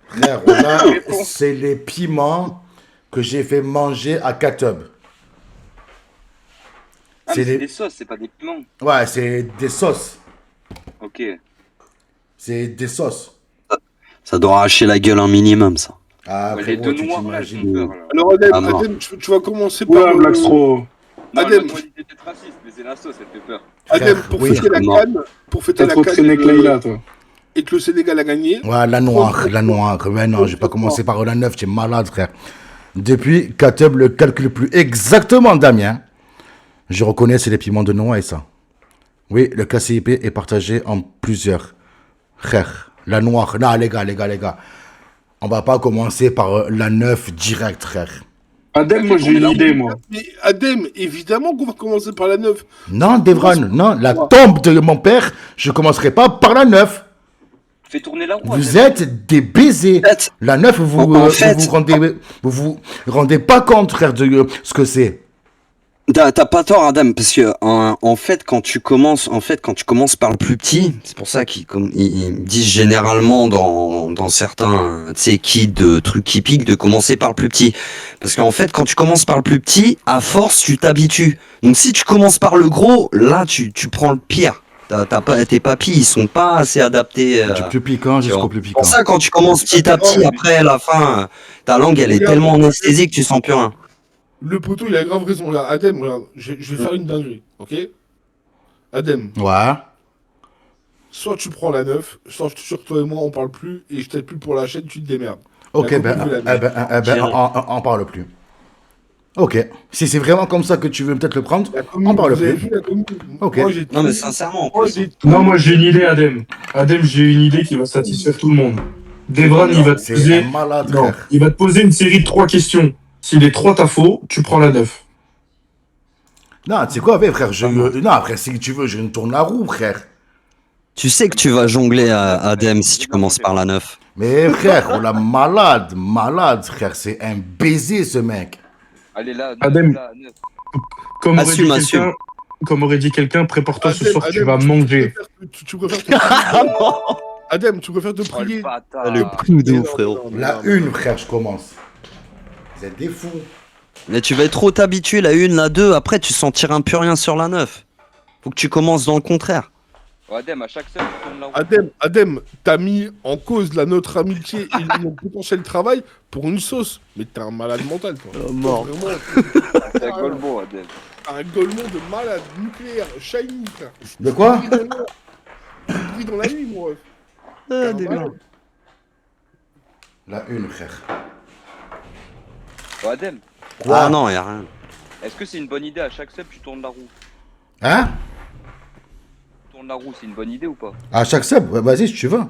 frère, là, c'est les piments que j'ai fait manger à Katub. Ah, C'est mais c'est des- des sauces, c'est pas des piments. Ouais, c'est des sauces. Ok. C'est des sauces. Ça doit arracher la gueule un minimum, ça. Ah, Ouais, les frérot, deux tu noirs là, ils t'imagines. font peur là. Alors, Adem, Ah, mort. Adem, tu vas commencer par. Oula, Blackstro. Non, Adem. l'autre, il était peut-être raciste, mais c'est la sauce, elle fait peur. Adem, Frère, pour oui. fêter la Non. canne, pour fêter T'as la trop canne, traîné avec Leïla, toi. et que le Sénégal a gagné. Ouais, la noire, la noire. Mais non, je vais pas commencer par la 9, tu es malade, frère. Depuis Katub le calcule plus exactement, Damien. Je reconnais, c'est les piments de noix et ça. Oui, le KCIP est partagé en plusieurs. Frère, la noire. Non, les gars. On va pas commencer par la 9 direct, frère. Adem, moi j'ai une idée, moi. Mais Adem, évidemment qu'on va commencer par la 9. Non, Devran, non, la tombe de mon père, je commencerai pas par la 9. Fais tourner la roue. Vous Adem. êtes des baisers. En fait, La 9, En fait- vous rendez pas compte, frère, de ce que c'est. t'as pas tort, Adam, parce que en fait, quand tu commences par le plus petit, c'est pour ça ils disent généralement dans certains, tu sais, trucs hippiques, de commencer par le plus petit. Parce qu'en fait, quand tu commences par le plus petit, à force, tu t'habitues. Donc si tu commences par le gros, là, tu prends le pire. Tes papilles, ils sont pas assez adaptés. Du plus piquant jusqu'au plus C'est piquant. pour ça, quand tu commences petit à petit, après, à la fin, ta langue, elle est tellement anesthésique que tu sens plus rien. Le poteau, il a grave raison. Regarde, Adem, regarde, je vais faire une dinguerie, ok? Adem, Ouais. soit tu prends la 9, soit je te jure que toi et moi, on parle plus, et je t'aide plus pour la chaîne, tu te démerdes. Ok, La ben, copine veut la eh ben, eh ben, J'irai. on parle plus. Ok. Si c'est vraiment comme ça que tu veux peut-être le prendre, La commune, on parle vous avez plus. vu la commune? Ok. Moi, j'ai Non, mais tout- sincèrement, en moi, plus. j'ai tout- Non, moi j'ai une idée, Adem. Adem, j'ai une idée qui va satisfaire tout le monde. Devran, il va te C'est un poser. malade, Non, frère. il va te poser une série de 3 questions. Si les 3 t'as faux, tu prends la 9. Non, tu sais quoi, ouais, frère, non, après, si tu veux, je ne tourne la roue, frère. Tu sais que tu vas jongler à Adem si tu commences par la 9. Mais frère, on l'a malade, frère, c'est un baiser, ce mec. Allez là, Adem. là, neuf. Assume. Comme aurait dit quelqu'un, prépare-toi ce Adem, soir, tu Adem, vas manger. Tu préfères te Adem, tu préfères te Oh, le prier. bâtard. Le coup de Mais ouf, non, frérot. mais non, mais La non, mais une, non. frère, je commence. Vous êtes des fous. Mais tu vas trop t'habituer, la 1, la 2, après tu sentiras plus rien sur la 9. Faut que tu commences dans le contraire. Oh, Adem, à chaque seul, tu tournes la roue. Adem, t'as mis en cause notre amitié et mon potentiel travail pour une sauce. Mais t'es un malade mental, toi. Mort. Vraiment, C'est un Golbo, Adem. t'as un golemon de malade, nucléaire, shiny, frère. De quoi? Tu brilles dans la nuit, moi. Ah, des merdes. La une, frère. Oh, Adem, Quoi? Ah non, y'a rien. est-ce que c'est une bonne idée à chaque sub, tu tournes la roue? Hein? Tu tournes la roue, c'est une bonne idée ou pas? À chaque sub, ouais, vas-y, si tu veux.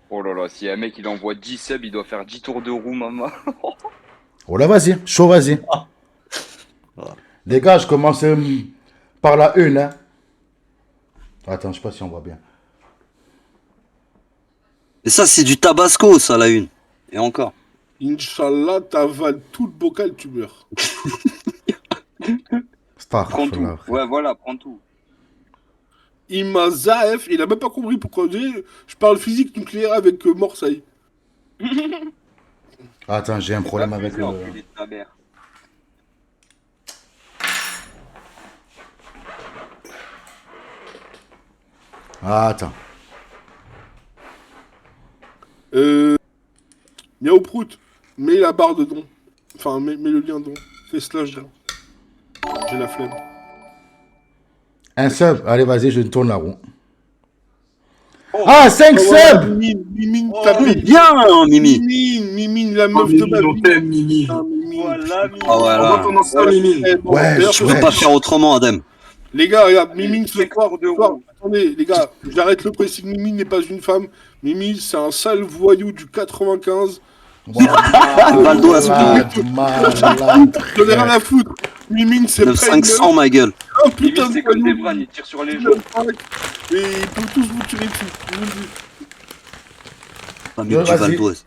Oh là là, si un mec il envoie 10 subs, il doit faire 10 tours de roue, maman. Oh là, vas-y, chaud, vas-y. Les gars, je commence par la une, hein. Attends, je sais pas si on voit bien. Et ça, c'est du tabasco, ça, la 1. Et encore. Inch'Allah, t'avales tout le bocal, tu meurs. Star, Prends tout. Ouais, voilà, prends tout. Il m'a zaef, il a même pas compris pourquoi je parle physique nucléaire avec Morsaï. Attends, j'ai un problème avec le... le... enculé de ta mère. Ah, attends. Miaou Prout, mets la barre dedans. Enfin, mets le lien dedans. Fais slash dedans. J'ai la flemme. Un sub, allez, vas-y, je tourne la roue. Oh. Ah, 5 Oh, voilà, subs! Mimine, Oh, t'as payé. Bien, Mimi. Mimine, la Oh, meuf de ma Mimi, on vie. t'aime, Mimi. Putain, Mimine. Voilà, Mimi. Ah On voilà. va commencer ça, Mimi. Bon, Ouais, d'ailleurs, je Je peux Ouais. pas faire autrement, Adem. Les gars, regarde, Mimine, Allez, ce soir, de roue. attendez, les gars, j'arrête le pressing. Mimine n'est pas une femme. Mimine, c'est un sale voyou du 95. Val d'Oise, Malade, J'en ai rien à foutre. Mimine, c'est pas une 9500, ma gueule. un Mimi, putain de c'est comme des voyou. bras, il tire sur les Et gens. ils peuvent tous vous tirer dessus. Je vous le dis. Pas mieux Ouais, que du vas-y. Val d'Oise.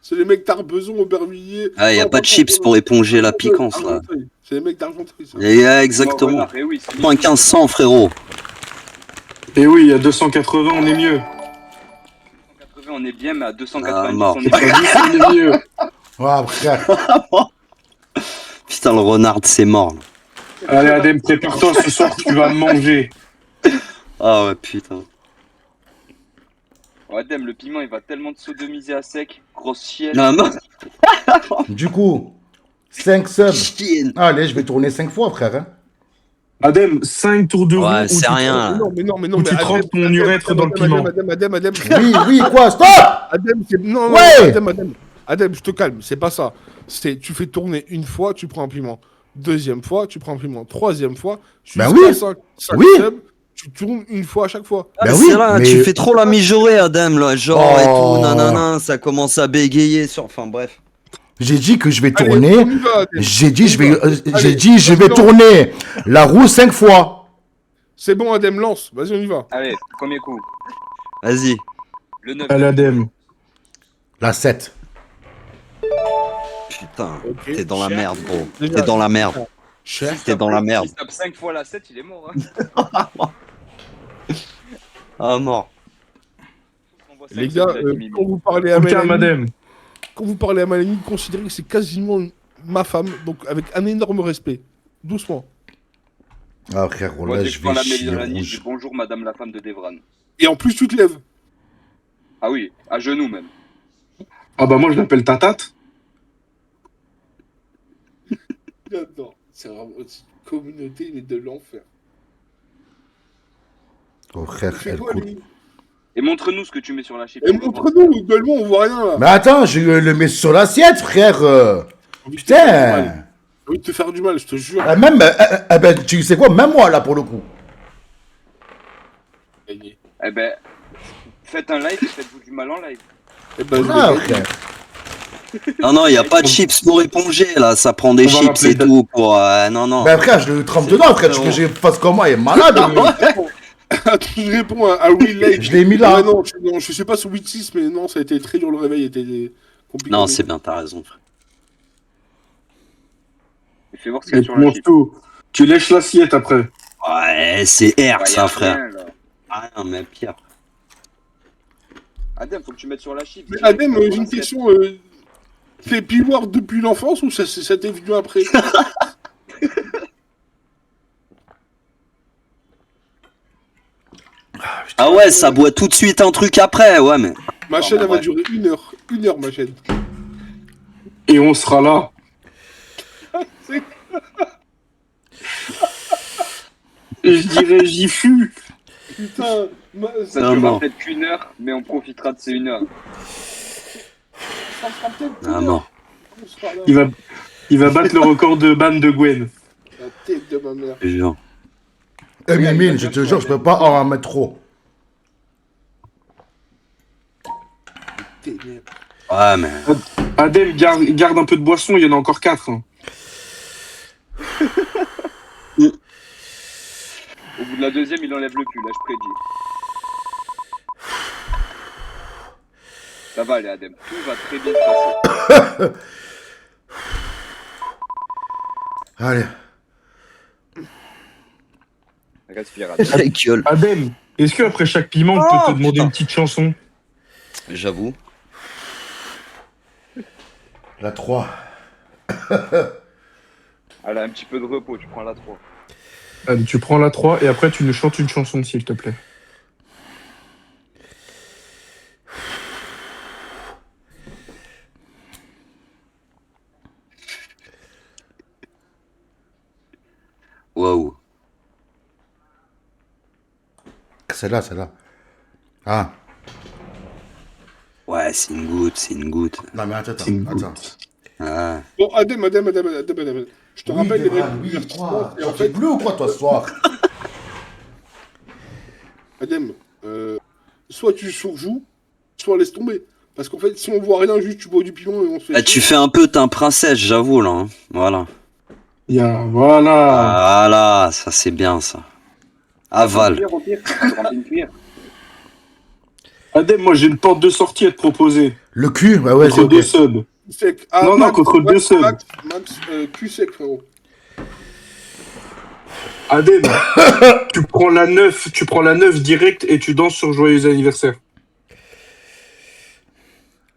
C'est les mecs d'Arbeson, Aubervilliers. Ah, y a pas de chips pour éponger la piquance, là. Argenteuil. C'est les mecs d'Argenteuil, ça. Exactement. Voilà, et oui, c'est Moins 1500, frérot. Et oui, à 280, on est mieux. 180, on est bien, mais à Ah, 290, mort. on Et est à 10, on est mieux. Ouais, frère. Putain, le renard, c'est mort. Là. Allez, Adem, prépare-toi, ce soir, tu vas manger. Ah ouais, putain. Oh, Adem, le piment, il va tellement te sodomiser à sec. Grosse chienne. Ah, non. Du coup, 5 subs. Chienne. Allez, je vais tourner 5 fois, frère. Hein. Adem, 5 tours de roue. Ouais, où c'est tu rien. Mais non, mais non, Où mais tu trempes ton urètre dans le piment. Adem. Oui, quoi, stop! Adem, c'est. Non, Ouais. Adem, je te calme, c'est pas ça. C'est tu fais tourner une fois, tu prends un piment. Deuxième fois, tu prends un piment. Troisième fois, Ben jusqu'à oui. 5 Oui. subs, tu tournes une fois à chaque fois. Ah, Ben c'est oui, là, mais- tu fais trop la mijaurée, Adem, là, genre et Oh. tout, nanana, ça commence à bégayer sur. Enfin, bref. J'ai dit que je vais Allez, tourner. on y va, Adem. J'ai dit, je vais, j'ai Allez, dit, je vais non. tourner la roue 5 fois. C'est bon, Adem, lance. Vas-y, on y va. Allez, premier coup. Vas-y. Le 9. Allez, Adem. La 7. Putain, Ok. t'es dans la merde, gros. Déjà, T'es dans la merde. Cher. T'es dans la merde. S'il tape 5 fois la 7, il est mort. Hein. Ah, mort. On voit Les 5 gars, subs, là, Mimi. quand vous parlez à Au calme, Mélanie, Adem. considérez que c'est quasiment ma femme, donc avec un énorme respect. Doucement. Ah, frère, Moi, là, dès je que je prends vais la chier Mélanie, je dis rouge. bonjour, madame la femme de Devran. Et en plus, tu te lèves. Ah oui, à genoux même. Ah bah moi, je l'appelle Tatate. J'adore. C'est vraiment une communauté, mais de l'enfer. Oh, frère, Tu fais elle quoi, coule. lui? Et montre-nous ce que tu mets sur la chip. Et montre-nous, gueulement, on voit rien là. Mais attends, je le mets sur l'assiette, frère. J'ai envie de te faire du mal. Putain. J'ai envie de te faire du mal, je te jure. Même, ben, tu sais quoi, même moi, là, pour le coup. Gagné. Eh ben, faites un live et faites-vous du mal en live. Eh ben, je Ah, vais gagner. frère. Non, il n'y a pas de chips pour éponger, là. Ça prend des On va chips rappeler et ta- tout pour... non, non. Ben frère, je le trempe dedans, frère. Tu veux que je fasse comment? Il est malade, lui. Attends, je réponds à Will Lake. Je l'ai mis là. Ouais, non, je suis pas sous 8-6, mais non, ça a été très dur, le réveil était compliqué. Non, c'est bien, t'as raison, frère. Fais voir ce qu'il y a Et sur tu la manges chip. tout. Tu lèches l'assiette après. Ouais, c'est R, Bah, y a ça, frère. rien, là. Ah, non, mais pire. Adem, faut que tu mettes sur la chip. Mais Adem, j'ai une question. T'es P-Word depuis l'enfance ou ça t'est venu après? Ah ouais, ça boit tout de suite un truc après, ouais, mais... Ma chaîne, elle va durer 1 heure. 1 heure, ma chaîne. Et on sera là. Et je dirais j'y fus. Putain, Ça Non, durera non. peut-être qu'une heure, mais on profitera de ces 1 heure. ça sera peut-être Ah 1 non. heure. On sera là. Il va battre le record de ban de Gwen. La tête de ma mère. Je te jure. Eh, Mimine, je te jure, je peux pas en mettre trop. Ténèbres. Ouais, mais... Adem, garde un peu de boisson, il y en a encore 4. Hein. Au bout de la deuxième, il enlève le cul, là, je prédis. Ça va aller, Adem. Tout va très bien se passer. Allez. Respire, Adem. La gueule. Adem, est-ce qu'après chaque piment, on peut te demander putain. une petite chanson? J'avoue. La 3. Allez, un petit peu de repos, tu prends la 3. Allez, tu prends la 3 et après tu nous chantes une chanson, s'il te plaît. Waouh. Celle-là, celle-là. Ah. Ouais, c'est une goutte, c'est une goutte. Non, mais attends, C'est une attends. goutte. Ah. Bon, Adem. Je te rappelle les Devran, règles du oui, divertissement. quoi. Et en T'es fait, bleu ou quoi, toi, ce soir? Adem, soit tu surjoues, soit laisse tomber. Parce qu'en fait, si on voit rien, juste tu bois du piment et on se fait Ah, chier. tu fais un peu ta princesse, j'avoue, là. Hein. Voilà. Voilà. Voilà, ça c'est bien, ça. Aval. Au pire, tu remplis une cuillère. Adem, moi j'ai une porte de sortie à te proposer. Le cul? Ouais, ouais, c'est Contre ok. 2 subs. Sec. Non, non, contre deux subs. Max, cul sec, frérot. Adem, tu prends la 9 direct et tu danses sur Joyeux anniversaire.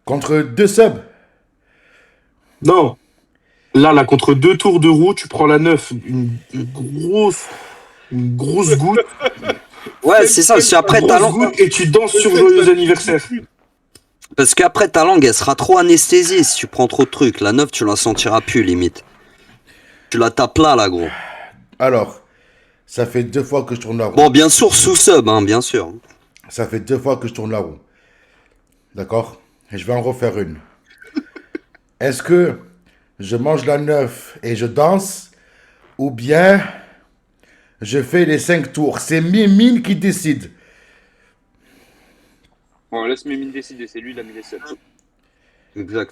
Contre 2 subs? Non. Là, contre 2 tours de roue, tu prends la 9. Une grosse goutte. Ouais, c'est ça, parce qu'après ta Grosse langue, goutte et tu danses sur Joyeux anniversaire. parce qu'après ta langue, elle sera trop anesthésiée si tu prends trop de trucs. La 9, tu la sentiras plus, limite. Tu la tapes là, gros. Alors, ça fait 2 fois que je tourne la roue. Bon, bien sûr, sous sub, hein, bien sûr. Ça fait 2 fois que je tourne la roue. D'accord? Et je vais en refaire une. Est-ce que je mange la 9 et je danse? Ou bien je fais les 5 tours? C'est Mimine qui décide. Bon, laisse Mimine décider, c'est lui, il a mis les 7. Exact.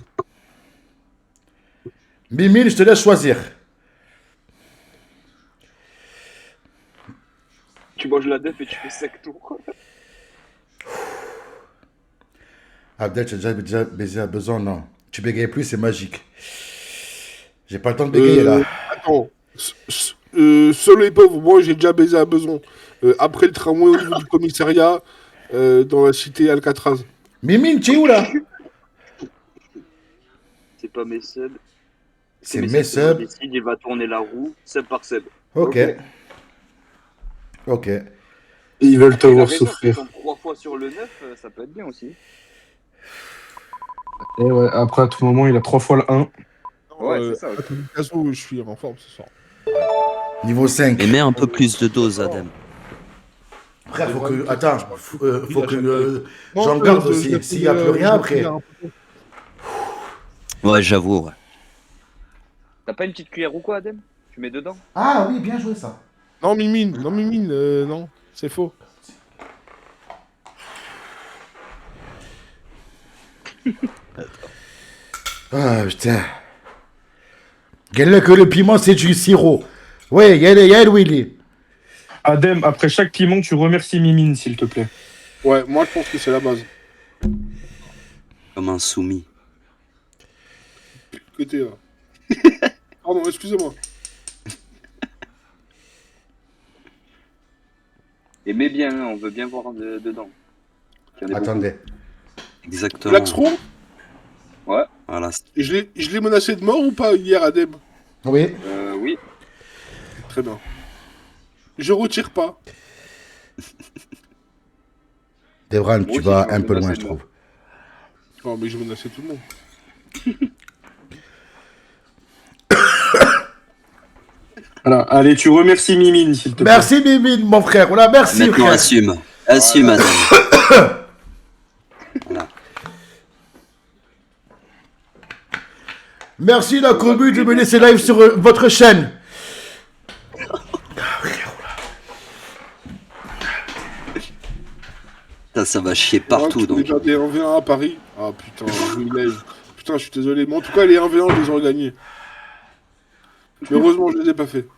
Mimine, je te laisse choisir. Tu manges la def et tu fais 5 tours. Abdel, tu as déjà baisé à besoin? Non. Tu bégayes plus, c'est magique. J'ai pas le temps de bégayer là. Attends. Seul les pauvres, moi j'ai déjà baisé à besoin. Après le tramway au niveau du commissariat, dans la cité Alcatraz. Mimine, tu es où là? C'est pas mes subs. C'est mes subs. Décide, il va tourner la roue, sub par sub. Ok. Ok. Ils veulent te Il a voir raison, souffrir. si on tombe 3 fois sur le 9, ça peut être bien aussi. Et ouais, après, à tout moment, il a 3 fois le 1. Ouais, c'est ça. Caso, je suis en forme ce soir. Niveau 5. Mais mets un peu plus de dose, Adem. Frère, faut que. Attends, faut que Non, j'en garde je aussi. vais S'il n'y a trouver, plus rien je vais après. trouver un- Ouais, j'avoue, ouais. T'as pas une petite cuillère ou quoi, Adem? Tu mets dedans? Ah oui, bien joué ça. Non, Mimine, non, c'est faux. Ah, putain. Quel que le piment, c'est du sirop. Ouais, y'a Willy. Adem, après chaque piment, tu remercies Mimine, s'il te plaît. Ouais, moi je pense que c'est la base. Comme un soumis. Côté là. Pardon, excusez-moi. Aimez bien, hein, on veut bien voir dedans. Qu'il y en ait Attendez. Exactement. Blackstro, beaucoup. Ouais, Voilà. je l'ai menacé de mort ou pas hier à Deb? Oui. oui. Très bien. Je retire pas. Devran, Moi tu aussi, vas je un peu menacé loin, de je mort. trouve. Non, mais je menaçais tout le monde. Voilà. Allez, tu remercies Mimine, s'il te plaît. Merci, Mimine, mon frère. Voilà, merci, Maintenant, frère. assume. Assume, Adam. Voilà. Merci, la commu, de me laisser live sur votre chaîne. Ça va chier partout, Tu voulais donc. faire des 1v1 à Paris. Ah putain, putain, je suis désolé. Mais en tout cas, les 1v1, je les aurais gagnés. Mais heureusement, je les ai pas fait.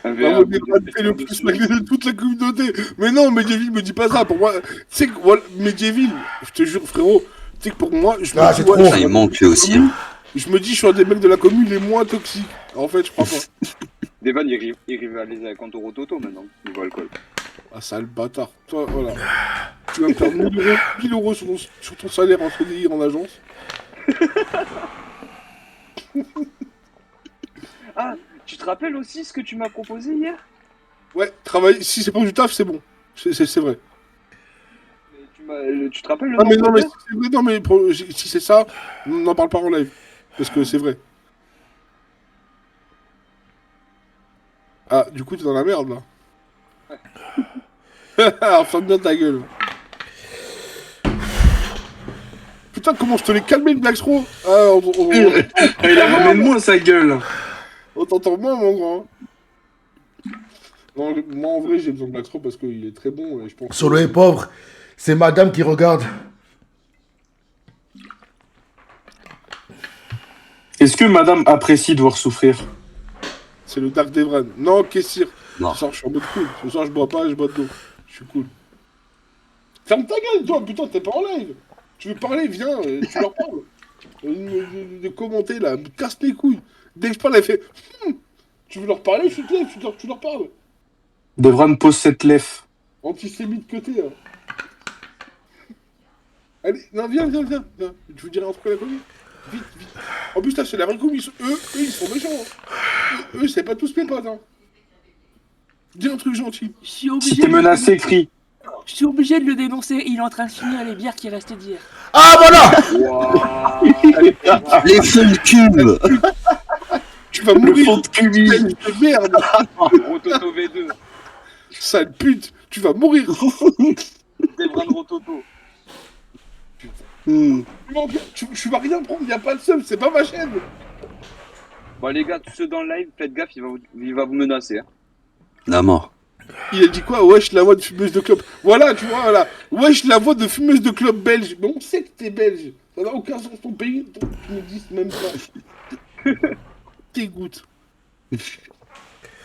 Bravo, t'es le plus magné de toute la communauté. Mais non, Medieval me dit pas ça. Pour moi, tu sais que voilà, Medieval, je te jure, frérot, tu sais que pour moi, je me Ah, dis, c'est trop. je Ça, suis il un manque des lui aussi. communes, je me dis, je suis un des mecs de la commune les moins toxiques. En fait, je crois pas. Devan, il rivalise avec Antoro Toto maintenant, niveau alcool. Ah, sale bâtard. Toi, voilà. Tu vas me faire 1000 euros sur ton salaire en CDI en agence. Ah, tu te rappelles aussi ce que tu m'as proposé hier? Ouais, travailler. Si c'est pas du taf, c'est bon. C'est vrai. Tu te rappelles le Ah, nom mais non, de mais l'heure si c'est vrai, non, mais si c'est ça, n'en parle pas en live. Parce que c'est vrai. Ah, du coup, t'es dans la merde, là. Alors, ferme bien ta gueule. Putain, comment je te l'ai calmé, le Blackstro. Ah, Il a ramène-moi sa gueule. on t'entend moins, mon grand. Non, moi, en vrai, j'ai besoin de Blackstro parce qu'il est très bon, et je pense... Solo est pauvre. C'est madame qui regarde. Est-ce que madame apprécie de voir souffrir? C'est le Dark Devran. Non, Kessir. Non. Ce soir, je suis en mode cool. Ce soir, je bois pas, je bois de l'eau. Je suis cool. Ferme ta gueule, toi, putain, t'es pas en live. Tu veux parler, viens, tu leur parles. De commenter, là, me casse les couilles. Dès que je parle, elle fait... Tu veux leur parler, je te lève, tu leur parles. Devran pose cette lèvre. Antisémite que t'es, hein. Allez, non, viens. Tu veux dire un truc à la commune? Vite. En plus, là, c'est la vraie commune. Eux, ils sont méchants. Hein. Eux, c'est pas tous mes potes, hein. Dis un truc gentil. Je suis Si obligé, t'es menacé, crie. je suis obligé de le dénoncer. Il est en train de finir les bières qui restent d'hier. Ah, voilà. Les fonds de cube. Tu vas Le mourir. fond de cubi. De merde. Rototo V2, Sale pute. Tu vas mourir. Devran Rototo. Tu vas rien prendre. Y a pas de seum. C'est pas ma chaîne. Bon les gars, tous ceux dans le live, faites gaffe, il va vous menacer. Hein. La mort. Il a dit quoi? Wesh, la voix de fumeuse de club. Voilà, tu vois, voilà. Wesh, la voix de fumeuse de club belge. Mais on sait que t'es belge. Ça n'a aucun sens ton pays. Tu n'existes même pas. T'égoutes.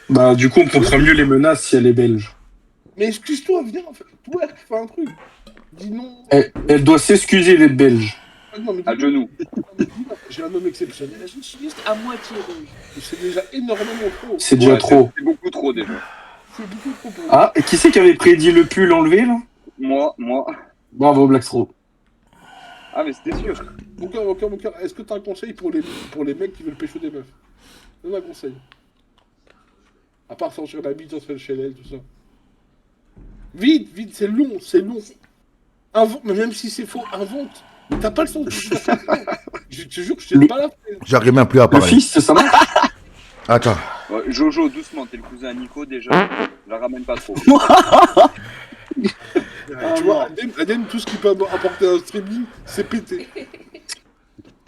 Bah, du coup, on comprend mieux les menaces si elle est belge. Mais excuse-toi, viens. Fais un truc. Dis non. Elle doit s'excuser d'être belge. Ah, non, mais À genoux. j'ai un homme exceptionnel. Je suis juste à moitié belge. C'est déjà énormément trop. C'est déjà Ouais, trop. C'est beaucoup trop déjà. C'est beaucoup trop pour moi. Ah, et qui c'est qui avait prédit le pull enlevé, là? Moi. Bravo, Blackstro. Ah mais c'était sûr. Mon cœur, est-ce que t'as un conseil pour les mecs qui veulent pécho des meufs? Donne un conseil. À part sortir la bite, chez elle, tout ça. Vite, c'est long. Mais même si c'est faux, invente. Mais t'as pas le sens du Je te jure que je t'ai pas la fait. J'arrive même plus à Le parler. fils, ça marche? Attends. Ouais, Jojo, doucement, t'es le cousin à Nico déjà. Je la ramène pas trop. Tu vois, Adem, tout ce qui peut apporter un streaming, c'est pété.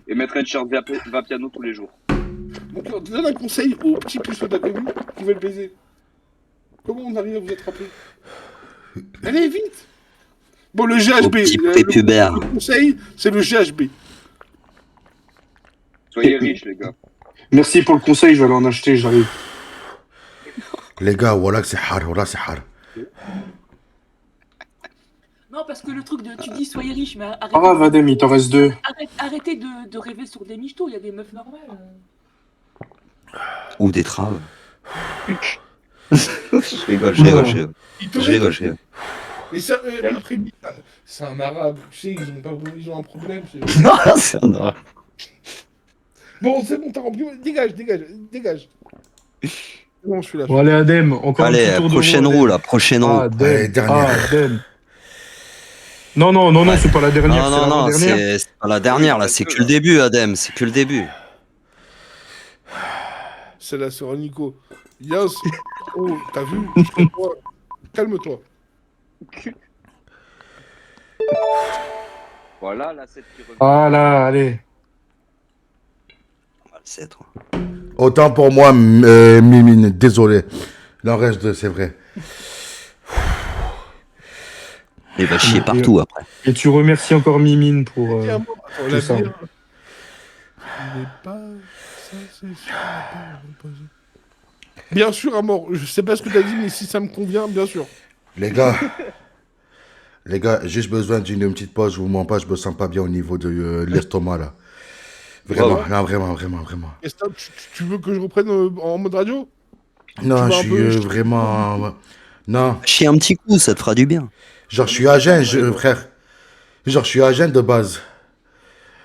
Et mettre une charte va piano tous les jours. Mon cœur, donne un conseil aux petits puceaux de la commune qui veulent baiser. Comment on arrive à vous attraper? Allez, vite! Bon, le GHB. Au petit Le prépubère. conseil, c'est le GHB. Soyez riches, les gars. Merci pour le conseil, je vais aller en acheter, j'arrive. Les gars, voilà que c'est hard, voilà c'est hard. Non, parce que le truc de tu dis soyez riche, mais arrêtez, Ah, Vadem, il t'en reste 2. arrêtez de rêver sur des michtos, il y a des meufs normales. Ou des traves. Je rigole, je rigole, je rigole. Je rigole, je rigole. Et ça, après, c'est un arabe, tu sais, ils ont un problème. Non, c'est un arabe. Bon, c'est bon, t'as rempli. Dégage. C'est bon, je suis là. Bon, allez, Adem, encore un Allez, petit tour de prochaine roue, roue, Adem. la prochaine roue. Allez, dernière. Adem. Non, c'est pas la dernière, c'est Non, l'avant-dernière. c'est pas la dernière, là, c'est que le début, Adem, c'est que le début. C'est la sœur Nico. Yas. Oh, t'as vu? Calme-toi. Voilà, la 7 qui revient. Ah là, allez. C'est toi. Autant pour moi, Mimine, désolé. Il en reste 2, c'est vrai. Il va chier partout après. Et tu remercies encore Mimine pour... Tiens, bon, attends, la ça. bière. Il n'est pas. Ça, c'est sûr. Bien sûr, à mort. Je sais pas ce que t'as dit, mais si ça me convient, bien sûr. Les gars, j'ai juste besoin d'une petite pause. Je vous mens pas, je me sens pas bien au niveau de l'estomac là. Vraiment, Ouais. non, vraiment. Est-ce que tu veux que je reprenne en mode radio? Non, Tu je vas un suis peu- vraiment. Non, Chier un petit coup, ça te fera du bien. genre je suis agent, frère. Genre je suis agent de base.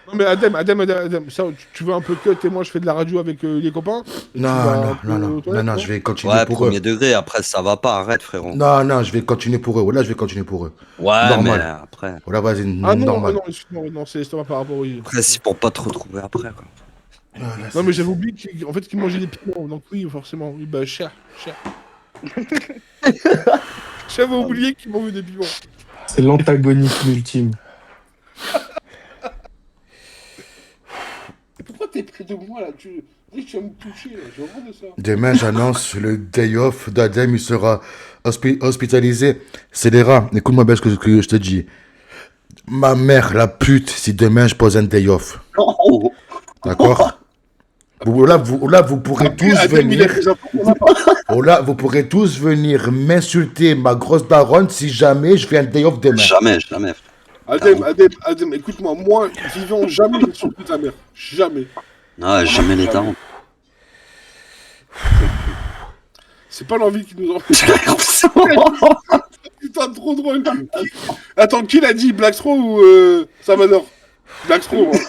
Non, mais Adem, ça, tu veux un peu cut et moi je fais de la radio avec les copains? Et tu vas un peu aux toilettes, Non, je vais continuer Ouais, pour premier eux. degré, après ça va pas, arrête frérot. Non, je vais continuer pour eux. Voilà, je vais continuer pour eux. Ouais, Normal. mais après, Voilà, vas-y, Ah non, normal. non, excuse-moi, non, c'est l'estomac par rapport au... après c'est pour pas te retrouver après quoi. Non, mais j'avais oublié qu'en fait, qu'il mangeait des piments, donc oui, forcément, oui, bah, cher. J'avais oublié qu'il mangeait des piments. C'est l'antagonisme ultime. Et pourquoi t'es près de moi, là? Dès que tu vas me toucher, là, j'ai horreur de ça. Demain, j'annonce le day off d'Adem, il sera hospitalisé. C'est les rats. Écoute-moi bien ce que je te dis. Ma mère, la pute, si demain je pose un day off. D'accord? Là, vous pourrez tous Adem, il a venir. des infos qu'on n'a pas. Là, vous pourrez tous venir m'insulter, ma grosse daronne, si jamais je fais un day off demain. Jamais. Adem, écoute-moi, moi, vivant, jamais je ne suis plus ta mère. Jamais. Non, jamais les darons. C'est pas l'envie qui nous empêche. Putain, trop drôle. Attends, qui l'a dit, Blackstro ou Samador? Blackstro. Hein.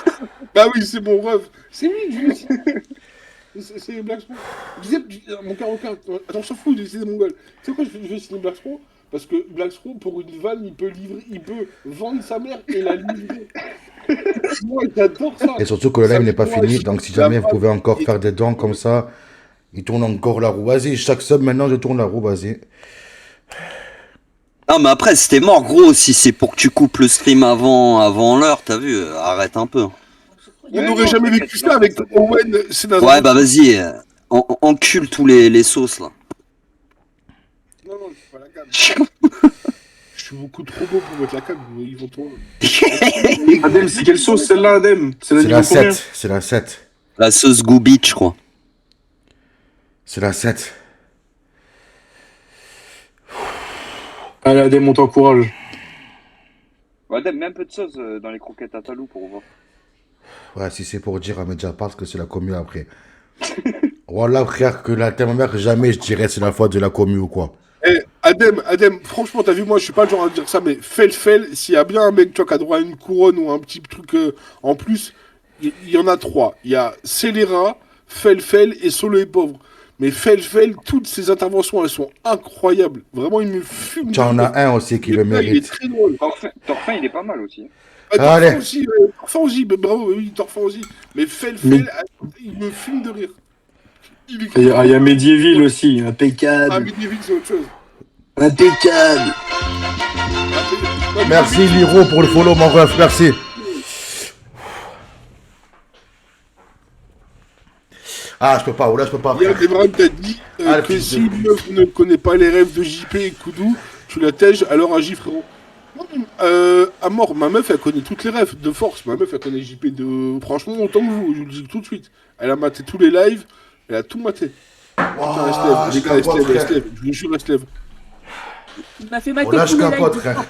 Bah oui, c'est mon rêve. C'est lui, je lui c'est Blackstro. Je disais, mon carocard, attends, je s'en fous, c'est des mongols. Tu sais quoi, je vais signer Blackstro? Parce que Blackstro, pour une vanne, il peut vendre sa mère et la livrer. Moi, j'adore ça. Et surtout que le live n'est pas Moi, fini, je- donc si jamais vous pouvez encore faire des dons comme ça, il tourne encore la roue. Vas-y, chaque sub maintenant, je tourne la roue, vas-y. Non mais après c'était mort gros, si c'est pour que tu coupes le stream avant l'heure, t'as vu, arrête un peu. On n'aurait jamais vécu ça avec Owen. C'est dans Ouais bah vas-y, encule tous les sauces là. Non, je suis pas la cam. Je suis beaucoup trop beau pour mettre la cam. Ils vont trop. Adem, c'est quelle sauce celle-là, Adem? C'est la niveau combien 7, c'est la 7. La sauce Goubitch je crois. C'est la 7. Allez, Adem, on t'encourage. Ouais, Adem, mets un peu de sauce dans les croquettes à talou pour voir. Ouais, si c'est pour dire à Mediapart que c'est la commu après. Voilà, frère, que la terre mère, jamais je dirais c'est la faute de la commu ou quoi. Eh, Adem, franchement, t'as vu, moi, je suis pas le genre à dire ça, mais fais, s'il y a bien un mec, tu vois, qui a droit à une couronne ou un petit truc en plus, il y en a 3. Il y a Scélérat, Fel et Solo et Pauvre. Mais Fel, toutes ses interventions, elles sont incroyables. Vraiment, il me fume. Tu en as un aussi qui le Il est mérite. très drôle. Torfin, il est pas mal aussi. Allez. Torfin aussi, bravo, oui, Torfin aussi. Mais Fel, Mais- il me fume de rire. Il est... Il y a Medieval aussi, impeccable. Ah, mais David, c'est autre chose. Impeccable. Merci Liro pour le follow, mon ref, merci. Ah, je peux pas, là, je peux pas. Il y a des vrais qui t'a dit Ah, le que fils si de- une meuf ne connaît pas les rêves de JP et Koudou, tu la tèges, alors agis frérot. À mort, ma meuf, elle connaît toutes les refs de force. Ma meuf, elle connaît JP de. Franchement, autant que vous, je vous le dis tout de suite. Elle a maté tous les lives, elle a tout maté. Putain, elle se lève, les gars, elle se lève, elle se lève. Je vous jure, elle se lève. Il m'a fait Oh mater là, je tous les capote, lives. frère.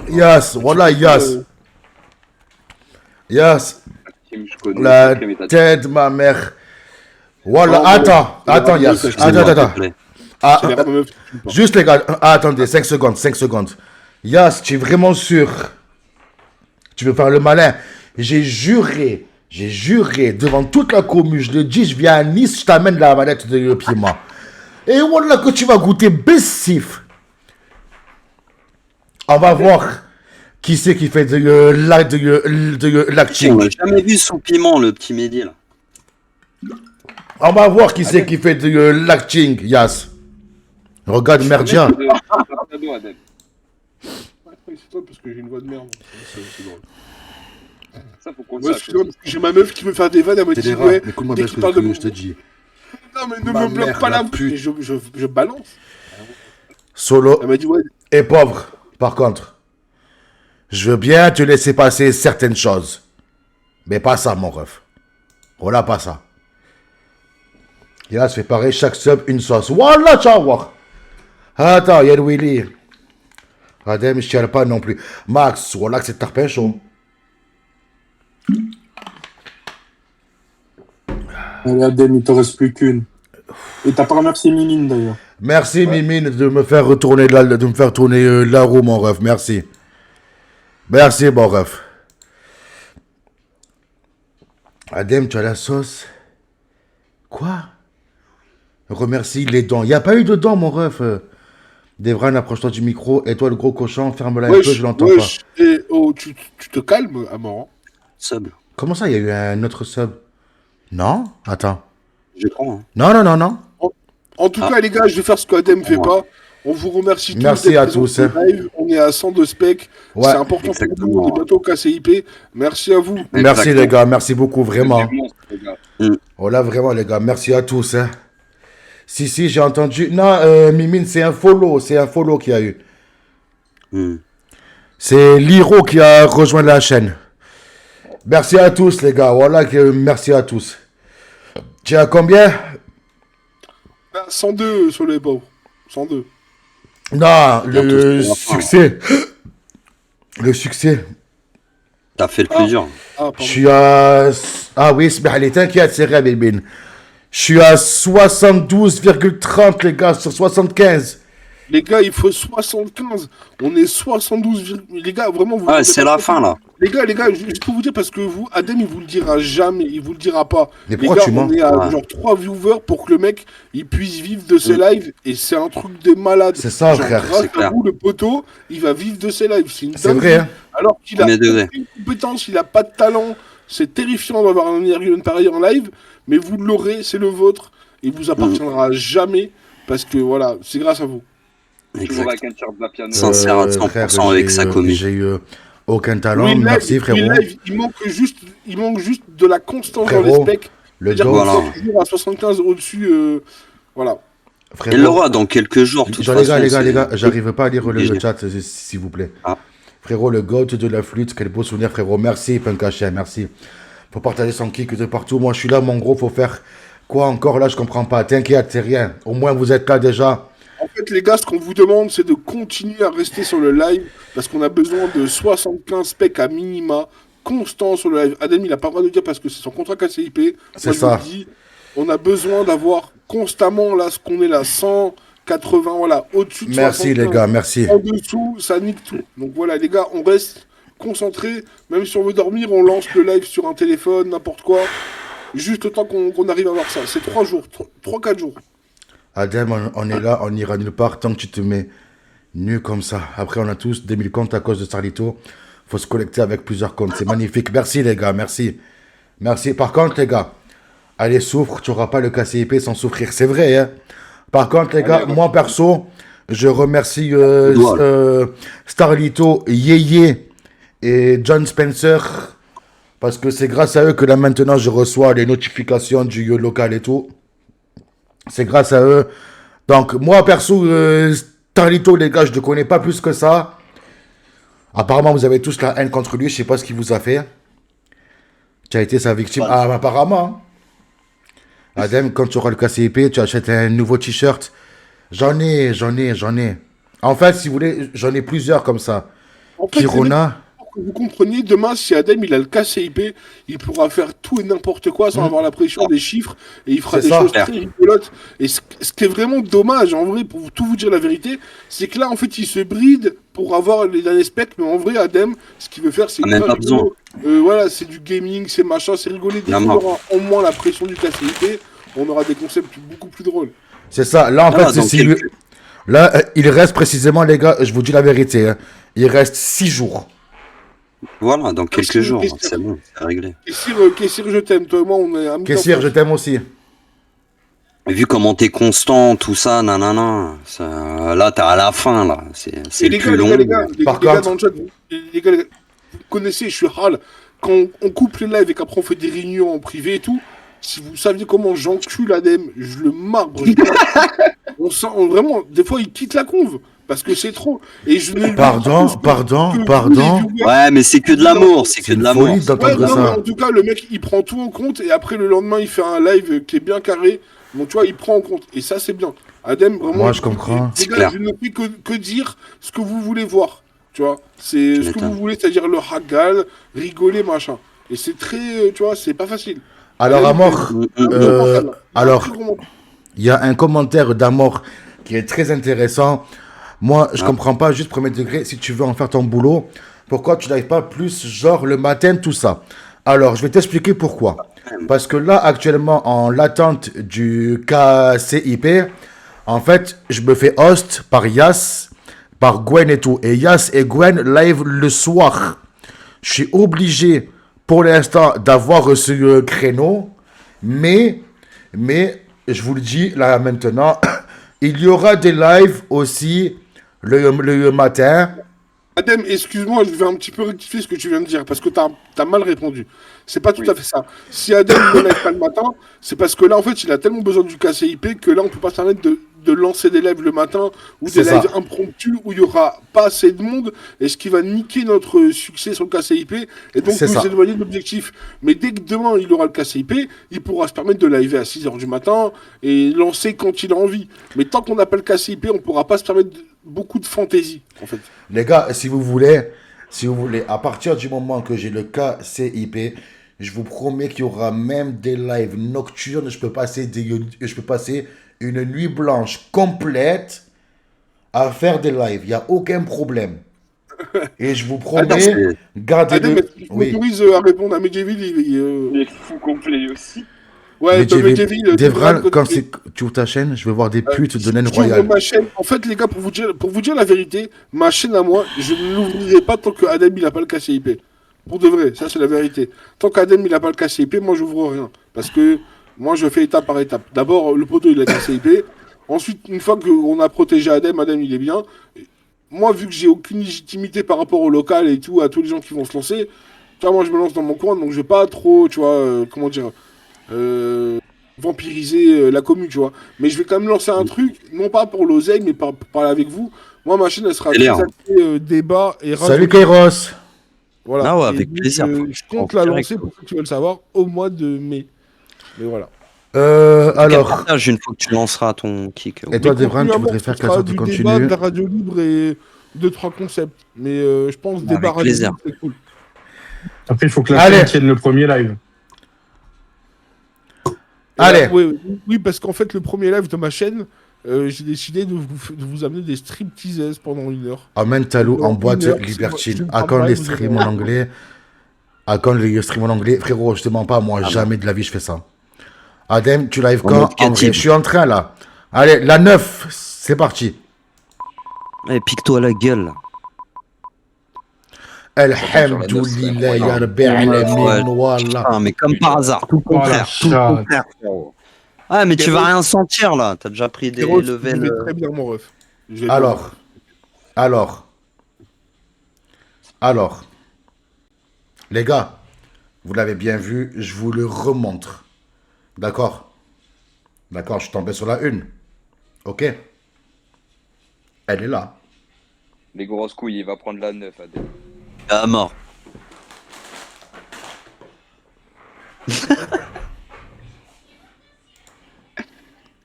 Yes, voilà, yes. Yes. Kim, je connais. La Kim, t'as dit. tête, ma mère. Voilà, Oh, attends, ouais. Yes. Ouais, Attends. Ah, C'est ma meuf qui tue pas. juste les gars, attendez, 5 secondes. Yas, tu es vraiment sûr? Tu veux faire le malin? J'ai juré devant toute la commune, je le dis, je viens à Nice, je t'amène la manette de piment. Et voilà que tu vas goûter Bessif. On va voir qui c'est qui fait de On l'acting. l'a jamais vu sous piment, le petit Mehdi, là. On va voir qui c'est qui fait de l'acting, Yas. Regarde Merdia. Cadeau, Adem. Ouais, c'est toi parce que j'ai une voix de merde. C'est drôle. Ça, faut qu'on le Ouais, sache. excuse-moi, parce que j'ai ma meuf qui veut faire des vannes, elle me dit ouais. Écoute-moi dès bien qu'il ce parle que de je te dis. Non, mais ne Ma me bloque mère, pas la la bouche. pute. Et je balance. Solo Elle m'a dit ouais. et pauvre, par contre. Je veux bien te laisser passer certaines choses. Mais pas ça, mon ref. Voilà, pas ça. Et là, se fait pareil, chaque sub, une sauce. Voilà, ciao. Attends, y'a le Willy. Adem, je tiens pas non plus. Max, voilà que c'est tarpin chaud. Allez, Adem, il te reste plus qu'une. Et t'as pas remercié Mimine d'ailleurs. Merci, Mimine, de me faire retourner de me faire tourner la roue, mon ref. Merci. Merci, mon ref. Adem, tu as la sauce. Quoi? Remercie les dents. Il n'y a pas eu de dents, mon ref. Devran, approche-toi du micro. Et toi, le gros cochon, ferme-la un peu, je l'entends pas. Et oh, tu te calmes, à mort. Sub, Comment ça, il y a eu un autre sub? Non? Attends. je crois. Hein. Non. En tout cas, les gars, je vais faire ce qu'Adem fait Ouais. pas. On vous remercie tous. Merci d'être à présents tous, sur le live. On est à 102 specs. Ouais, C'est important pour exactement. nous. On est bientôt au KCIP. Merci à vous. Merci, Exactement. les gars. Merci beaucoup, vraiment. Des monstres, les gars. Oh là, vraiment, les gars. Merci à tous. Hein. Si, j'ai entendu. Non, Mimine, c'est un follow. C'est un follow qu'il y a eu. Hmm. C'est Liro qui a rejoint la chaîne. Merci à tous, les gars. Voilà, merci à tous. Tu as combien? 102 sur les pauvres. 102. Non, Bientôt, le c'est la fin. succès. Le succès. T'as fait le plus dur. Ah, pardon. Je suis à... Ah oui, allez, t'inquiète, c'est rien, Bébine. Je suis à 72,30, les gars, sur 75. Les gars, il faut 75. On est 72. Les gars, vraiment, vous. Ah, c'est la fin, là. Les gars, je peux vous dire parce que vous, Adem, il vous le dira jamais, il vous le dira pas. Mais Les pourquoi gars, tu mens? on est à Ouais. genre 3 viewers pour que le mec, il puisse vivre de ses lives et c'est un truc de malade. C'est ça, Genre, frère, grâce c'est à clair. vous, le poteau, il va vivre de ses lives. C'est une C'est dinguerie. vrai, hein. Alors qu'il a Premier degré. aucune compétence, il a pas de talent. C'est terrifiant d'avoir un Ergun pareil en live, mais vous l'aurez, c'est le vôtre. Il vous appartiendra jamais parce que voilà, c'est grâce à vous. Toujours Exact. avec un tir de la piano. Sincère à 100% frère, avec j'ai, sa commu. J'ai eu aucun talent, Louis merci, Live, frérot. Louis Live, il manque juste de la constance dans les Frérot, specs. Le C'est-à-dire dos, qu'on Voilà. soit toujours à 75 au-dessus, voilà. frérot. Il l'aura dans quelques jours, de toute Genre, façon. les c'est- gars, j'arrive pas à lire le obligé. chat, s'il vous plaît. Ah. Frérot, le goat de la flûte, quel beau souvenir, frérot. Merci, Punkachen, merci. Faut partager son kick de partout. Moi, je suis là, mon gros, faut faire quoi encore là, je comprends pas. T'inquiète, c'est rien. Au moins, vous êtes là déjà. En fait, les gars, ce qu'on vous demande, c'est de continuer à rester sur le live parce qu'on a besoin de 75 specs à minima constant sur le live. Adem, il a pas le droit de dire parce que c'est son contrat KCIP. C'est Moi, je ça. vous le dis, on a besoin d'avoir constamment là ce qu'on est là, 180, voilà, au-dessus de Merci, 75. les gars, merci. En dessous, ça nique tout. Donc voilà, les gars, on reste concentrés. Même si on veut dormir, on lance le live sur un téléphone, n'importe quoi. Juste autant qu'on arrive à voir ça. C'est 3 jours, 3-4 jours. Adem, on est là, on ira nulle part tant que tu te mets nu comme ça. Après, on a tous 2000 comptes à cause de Starlito. Faut se connecter avec plusieurs comptes. C'est magnifique. Merci, les gars, merci. Merci. Par contre, les gars, allez, souffre. Tu n'auras pas le KCIP sans souffrir. C'est vrai, hein. Par contre, les gars, moi, perso, je remercie Starlito, Yeye et John Spencer. Parce que c'est grâce à eux que là, maintenant, je reçois les notifications du local et tout. C'est grâce à eux. Donc, moi, perso, Tarlito, les gars, je ne le connais pas plus que ça. Apparemment, vous avez tous la haine contre lui. Je sais pas ce qu'il vous a fait. Tu as été sa victime. Ah, apparemment. Adem, quand tu auras le KCIP, tu achètes un nouveau t-shirt. J'en ai. En fait, si vous voulez, j'en ai plusieurs comme ça. En fait, Kirona. pour que vous compreniez, demain, si Adem il a le KCIP, il pourra faire tout et n'importe quoi sans avoir la pression des chiffres et il fera C'est des ça. choses très rigolotes. Et ce qui est vraiment dommage, en vrai, pour tout vous dire la vérité, c'est que là, en fait, il se bride pour avoir les derniers specs, mais en vrai, Adem, ce qu'il veut faire, c'est même pas besoin. voilà, c'est du gaming, c'est machin, c'est rigoler. Dès qu'on aura au moins la pression du KCIP, on aura des concepts beaucoup plus drôles. C'est ça. Là, en fait, c'est quelques... Là, il reste précisément, les gars, je vous dis la vérité, hein, il reste 6 jours. Voilà, dans quelques jours, c'est bon, c'est réglé. Kessir, je t'aime, toi et moi, on est amis. Kessir, je t'aime aussi. Et vu comment t'es constant, tout ça, nanana, ça, là, t'es à la fin, là. C'est le plus long. Les gars, dans le chat, les gars, vous connaissez, je suis Hal. Quand on coupe les lives et qu'après on fait des réunions en privé et tout, si vous saviez comment j'encule Adem, je le marbre. On sent vraiment, des fois, il quitte la conve. Parce que c'est trop. Et je ne Pardon. Ouais, mais c'est que de l'amour, c'est que de l'amour. Folie d'entendre ça. En tout cas, le mec, il prend tout en compte et après, le lendemain, il fait un live qui est bien carré. Donc, tu vois, il prend en compte. Et ça, c'est bien. Adem, vraiment. Moi, je comprends. Les gars, je ne fais que dire ce que vous voulez voir. Tu vois, c'est ce que vous voulez, c'est-à-dire le hagal, rigoler, machin. Et c'est très, tu vois, c'est pas facile. Alors, Amor, alors, il y a un commentaire d'Amor qui est très intéressant. Moi, je comprends pas, juste premier degré, si tu veux en faire ton boulot, pourquoi tu n'arrives pas plus, genre le matin, tout ça. Alors, je vais t'expliquer pourquoi. Parce que là, actuellement, en l'attente du KCIP, en fait, je me fais host par Yas, par Gwen et tout. Et Yas et Gwen live le soir. Je suis obligé, pour l'instant, d'avoir ce créneau. Mais, je vous le dis là maintenant, il y aura des lives aussi le matin. Adem, excuse-moi, je vais un petit peu rectifier ce que tu viens de dire, parce que t'as mal répondu. C'est pas tout à fait ça. Si Adem ne lève pas le matin, c'est parce que là, en fait, il a tellement besoin du KCIP que là, on peut pas se permettre de lancer des lives le matin, ou des lives impromptus, où il y aura pas assez de monde, et ce qui va niquer notre succès sur le KCIP, et donc nous éloigner de l'objectif. Mais dès que demain, il aura le KCIP, il pourra se permettre de liver à 6h du matin, et lancer quand il a envie. Mais tant qu'on n'a pas le KCIP, on pourra pas se permettre beaucoup de fantaisie, en fait. Les gars, si vous voulez, à partir du moment que j'ai le KCIP, je vous promets qu'il y aura même des lives nocturnes. Je peux passer une nuit blanche complète à faire des lives. Il n'y a aucun problème. Et je vous promets, gardez-le. Je m'autorise à répondre à Medjeville. Il est fou complet aussi. Ouais, Devran, quand tu ouvres ta chaîne, je vais voir des putes de naine royale. En fait, les gars, pour vous dire la vérité, ma chaîne à moi, je ne l'ouvrirai pas tant que Adem il n'a pas le KCIP. Pour de vrai, ça c'est la vérité. Tant qu'Adem il n'a pas le KCIP, moi j'ouvre rien. Parce que moi je fais étape par étape. D'abord, le poteau il a le KCIP. Ensuite, une fois qu'on a protégé Adem il est bien. Moi, vu que j'ai aucune légitimité par rapport au local et tout, à tous les gens qui vont se lancer, tu vois, moi je me lance dans mon coin, donc je vais pas trop, tu vois, comment dire. Vampiriser la commune, tu vois. Mais je vais quand même lancer un truc, non pas pour l'oseille, mais pour parler avec vous. Moi, ma chaîne, elle sera très axée débat et radio. Salut Kairos. Voilà. Ah ouais, avec plaisir. Je compte la lancer, pour ceux qui veulent savoir, au mois de mai. Mais voilà. Alors. Partage une fois que tu lanceras ton kick. Et toi, Devran, tu voudrais faire quelle sorte de contenu? Débat, de la radio libre et 2-3 concepts. Mais je pense débat radio libre, c'est cool. Après, il faut que la chaîne tienne le premier live. Allez. Oui, parce qu'en fait, le premier live de ma chaîne, j'ai décidé de vous amener des stripteaseuses pendant 1 heure. Amène Talou en boîte libertine. À quand les streams en anglais? À quand les streams en anglais? Frérot, je te mens pas, moi, jamais de la vie je fais ça. Adem, tu live quand? Je suis en train là. Allez, la 9, c'est parti. Allez, pique-toi la gueule. Alhamdoulilah, ya Rabbi alamin, wallah. Mais comme par hasard, tout le contraire. Ah, mais tu vas rien sentir là. T'as déjà pris des levels. Très bien, mon ref. Alors. Les gars, vous l'avez bien vu, je vous le remontre. D'accord, je suis tombé sur la une. Ok. Elle est là. Les grosses couilles, il va prendre la 9, Adem. À mort.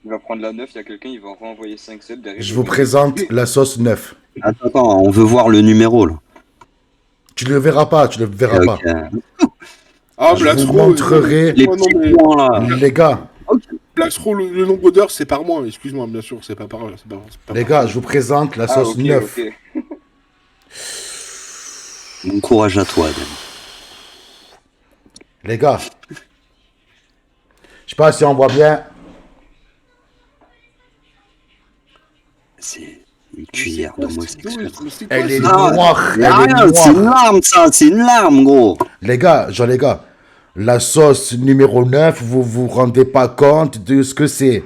Il va prendre la 9, il y a quelqu'un, il va renvoyer 5 subs derrière. Je vous présente la sauce 9. Attends, on veut voir le numéro là. Tu le verras pas, tu le verras pas. Ok. Ah, Je Black vous Throw, montrerai Les non, petits mais- points là. Les gars, Black Throw, le nombre d'heures, c'est par mois. Excuse-moi, bien sûr, c'est pas par. C'est pas les par- gars, je vous présente la Ah, sauce ok, 9. ok. Bon courage à toi, Adam. Les gars, je sais pas si on voit bien. C'est une cuillère d'homosexuel. Elle est Ah, noire. Elle Y'a est rien, c'est une noire. larme ça, c'est une larme gros. Les gars, la sauce numéro 9, vous vous rendez pas compte de ce que c'est.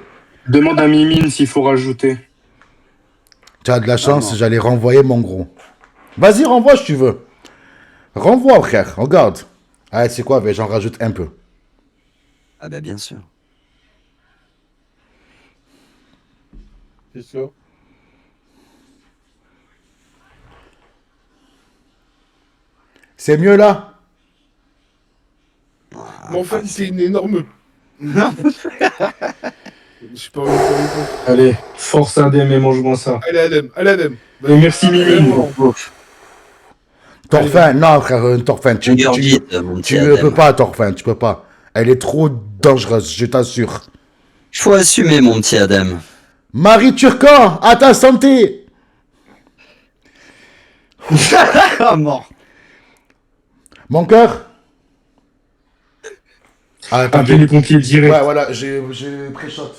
Demande à Mimine s'il faut rajouter. Tu as de la chance, non. j'allais renvoyer mon gros. Vas-y, renvoie si tu veux. Renvoie, frère, regarde. Allez, c'est quoi, j'en rajoute un peu. Ah bah bien sûr. C'est ça. C'est mieux là? Mais en fait, c'est une énorme. Je sais pas. Allez, force Adem et mange-moi ça. Allez, Adem, allez, Adem. Et merci Mimine. Torfin, non, frère, Torfin, tu Ingurgite, mon petit ne Adam. peux pas, Torfin, tu peux pas. Elle est trop dangereuse, je t'assure. Faut assumer mon petit Adam. Marie Turcan, à ta santé! Ah mort. Mon cœur? Ah, attends, Appelez les pompiers direct. ouais, voilà, j'ai pré-shot.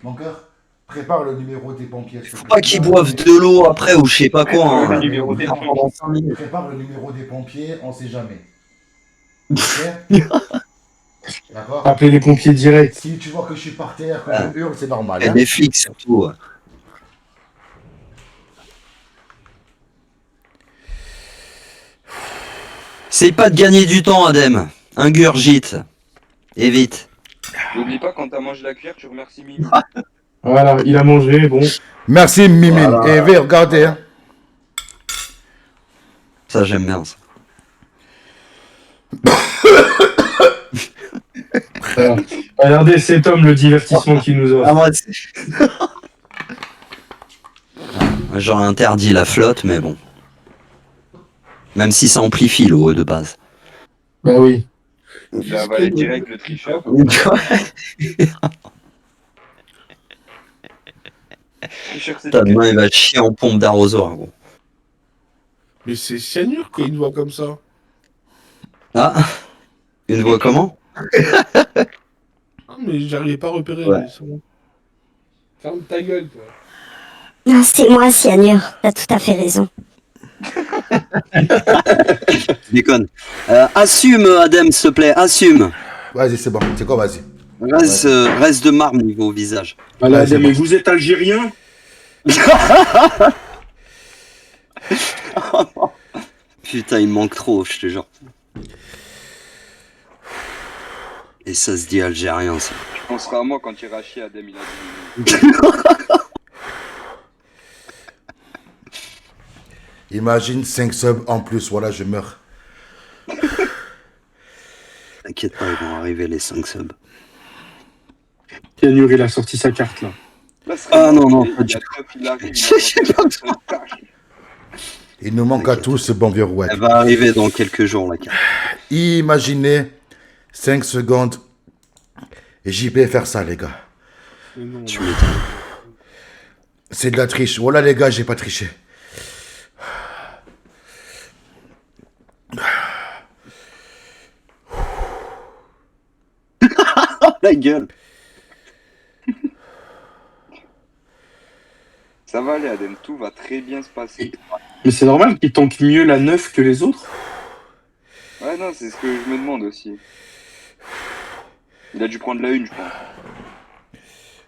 Mon cœur, prépare le numéro des pompiers. Faut pas qu'ils boivent de l'eau après ou je sais pas quoi. Hein. Pendant 5 minutes. Prépare le numéro des pompiers, on sait jamais. Ok? D'accord? Appelez les pompiers direct. Si tu vois que je suis par terre, que Ah. je hurle, c'est normal. Et Hein? des flics surtout. Ouais. C'est pas de gagner du temps, Adem. Ingurgite. Et vite. N'oublie pas, quand t'as mangé la cuillère, tu remercies Mimi. Voilà, il a mangé, bon. Merci, Mimine. Voilà. Et regardez. Hein. Ça, j'aime bien ça. Voilà. Regardez cet homme, le divertissement qu'il nous offre. Ah, moi, j'aurais interdit la flotte, mais bon. Même si ça amplifie l'eau de base. Bah oui. Il a avalé direct le tricheur. Tricheur, c'est Putain, demain, il va chier en pompe d'arrosoir, gros. Mais c'est cyanure qu'il y a une voix comme ça. Ah. Une voix comment? Ah, mais j'arrivais pas à repérer. Ouais. Mais c'est bon. Ferme ta gueule, toi. Non, c'est moi, Cyanure. T'as tout à fait raison. Je déconne. Assume, Adem, s'il te plaît, assume. Vas-y, c'est bon. C'est quoi, vas-y. Reste de marbre niveau visage. Voilà, Ouais, c'est mais bon. vous êtes algérien? Putain, il me manque trop, je te jure. Et ça se dit algérien, ça. Tu penseras à moi quand tu iras chier, Adem, il a dit. Imagine 5 subs en plus. Voilà, je meurs. T'inquiète pas, ils vont arriver les 5 subs. Cyanure, il a sorti sa carte là. Là, ce serait Ah, marrant, non, il y a pas du Top, il arrive, Je sais pas Il nous manque à tous ce bon vieux rouette. Elle va arriver dans quelques jours, la carte. Imaginez 5 secondes. Et JP faire ça, les gars. Mais non. Tu m'étonnes. C'est de la triche. Voilà, les gars, j'ai pas triché. La gueule. Ça va aller, Adem, tout va très bien se passer. Mais c'est normal qu'il tanque mieux la 9 que les autres. Ouais, non, c'est ce que je me demande aussi. Il a dû prendre la une, je pense.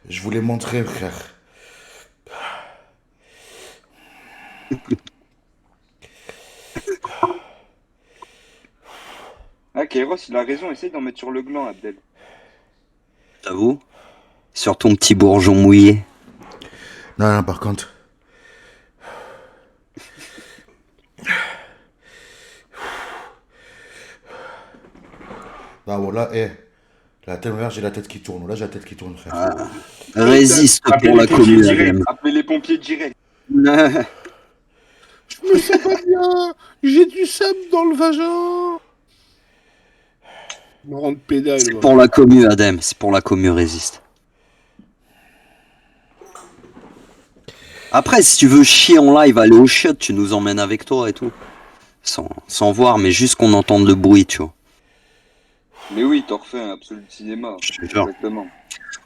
Je voulais montrer, frère. Ah, Kairos, il a raison, essaye d'en mettre sur le gland, Abdel. T'avoue? Sur ton petit bourgeon mouillé. Non, non, par contre. Non, bon, là, la tellement j'ai la tête qui tourne. Là, j'ai la tête qui tourne, frère. Résiste Appelez pour les la pompiers commune, directs. Adem. Appelez les pompiers direct. Je me sens pas bien. J'ai du sable dans le vagin. Me rendre pédale. C'est moi. pour la commu, Adem. C'est pour la commu, résiste. Après, si tu veux chier en live, aller au shot, tu nous emmènes avec toi et tout. Sans voir, mais juste qu'on entende le bruit, tu vois. Mais oui, t'en refais un Absolute Cinéma. Je te jure. Exactement.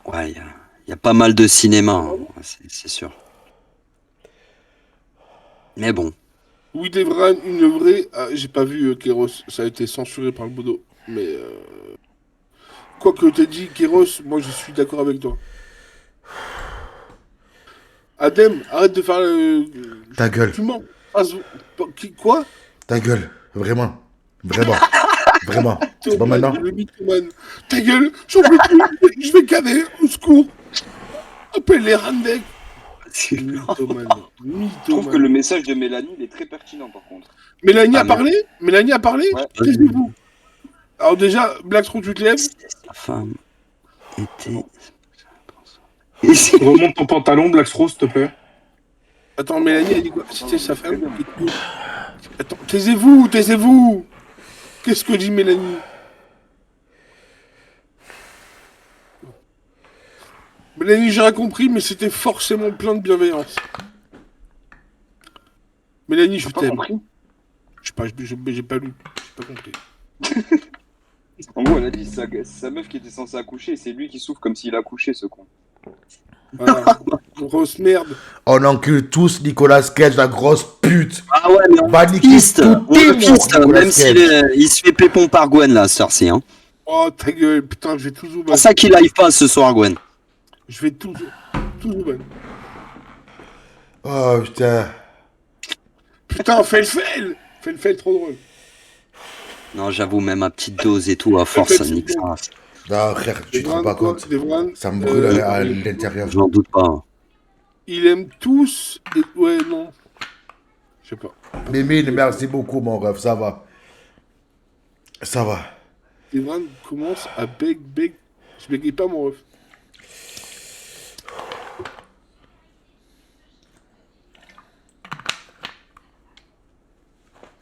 Ouais, il y a pas mal de cinéma, hein, c'est sûr. Mais bon. Oui, Devran, une vraie. Ah, j'ai pas vu Kéros. Ça a été censuré par le Bodo. Mais. Quoi que t'aies dit, Kéros, moi je suis d'accord avec toi. Adem, arrête de faire le. Ta gueule. Tu mens. Quoi? Ta gueule. Vraiment. Vraiment. Vraiment. C'est pas maintenant. Le mythomane. Ta gueule, j'en peux plus. Je vais canner. Au secours. Appelle les Randek. Mythomane. Je trouve que le message de Mélanie, il est très pertinent par contre. Mélanie a parlé? Mélanie a parlé? Ouais. Taisez-vous. Alors déjà, Blackstone, tu te lèves? Sa femme était... Remonte ton pantalon, Blackstro, s'il te plaît. Attends, Mélanie, elle dit quoi? C'était sa femme? Attends, taisez-vous, taisez-vous. Qu'est-ce que dit Mélanie? Mélanie, j'ai rien compris, mais c'était forcément plein de bienveillance. Mélanie, je T'as pas t'aime. compris? Je sais pas, j'ai pas lu. J'ai pas compris. En gros, elle a dit sa meuf qui était censée accoucher, c'est lui qui souffre comme s'il accouchait, ce con. Voilà. Grosse merde. On encule tous Nicolas Cage, la grosse pute. Ah ouais, mais on Va niquer piste, tout on le le piste, monde, même Nicolas s'il Cage. il se fait pépon par Gwen, là, ce heure-ci, hein. Oh, ta gueule, putain, je vais tout C'est zoomer. pour ça qu'il live pas ce soir, Gwen. Je vais tout zoomer. Oh, putain. Putain, fais le fail. Fais le fail, trop drôle. Non, j'avoue, même à petite dose et tout, à force, ça nique ça. Non, frère, tu te rends pas compte. Devran, Ça me brûle à l'intérieur. J'en doute pas. ils aiment tous. Ouais, non. Je sais pas. Mimine, merci beaucoup, mon ref, ça va. Ça va. Devran commence à beg. Je bégaye pas, mon ref.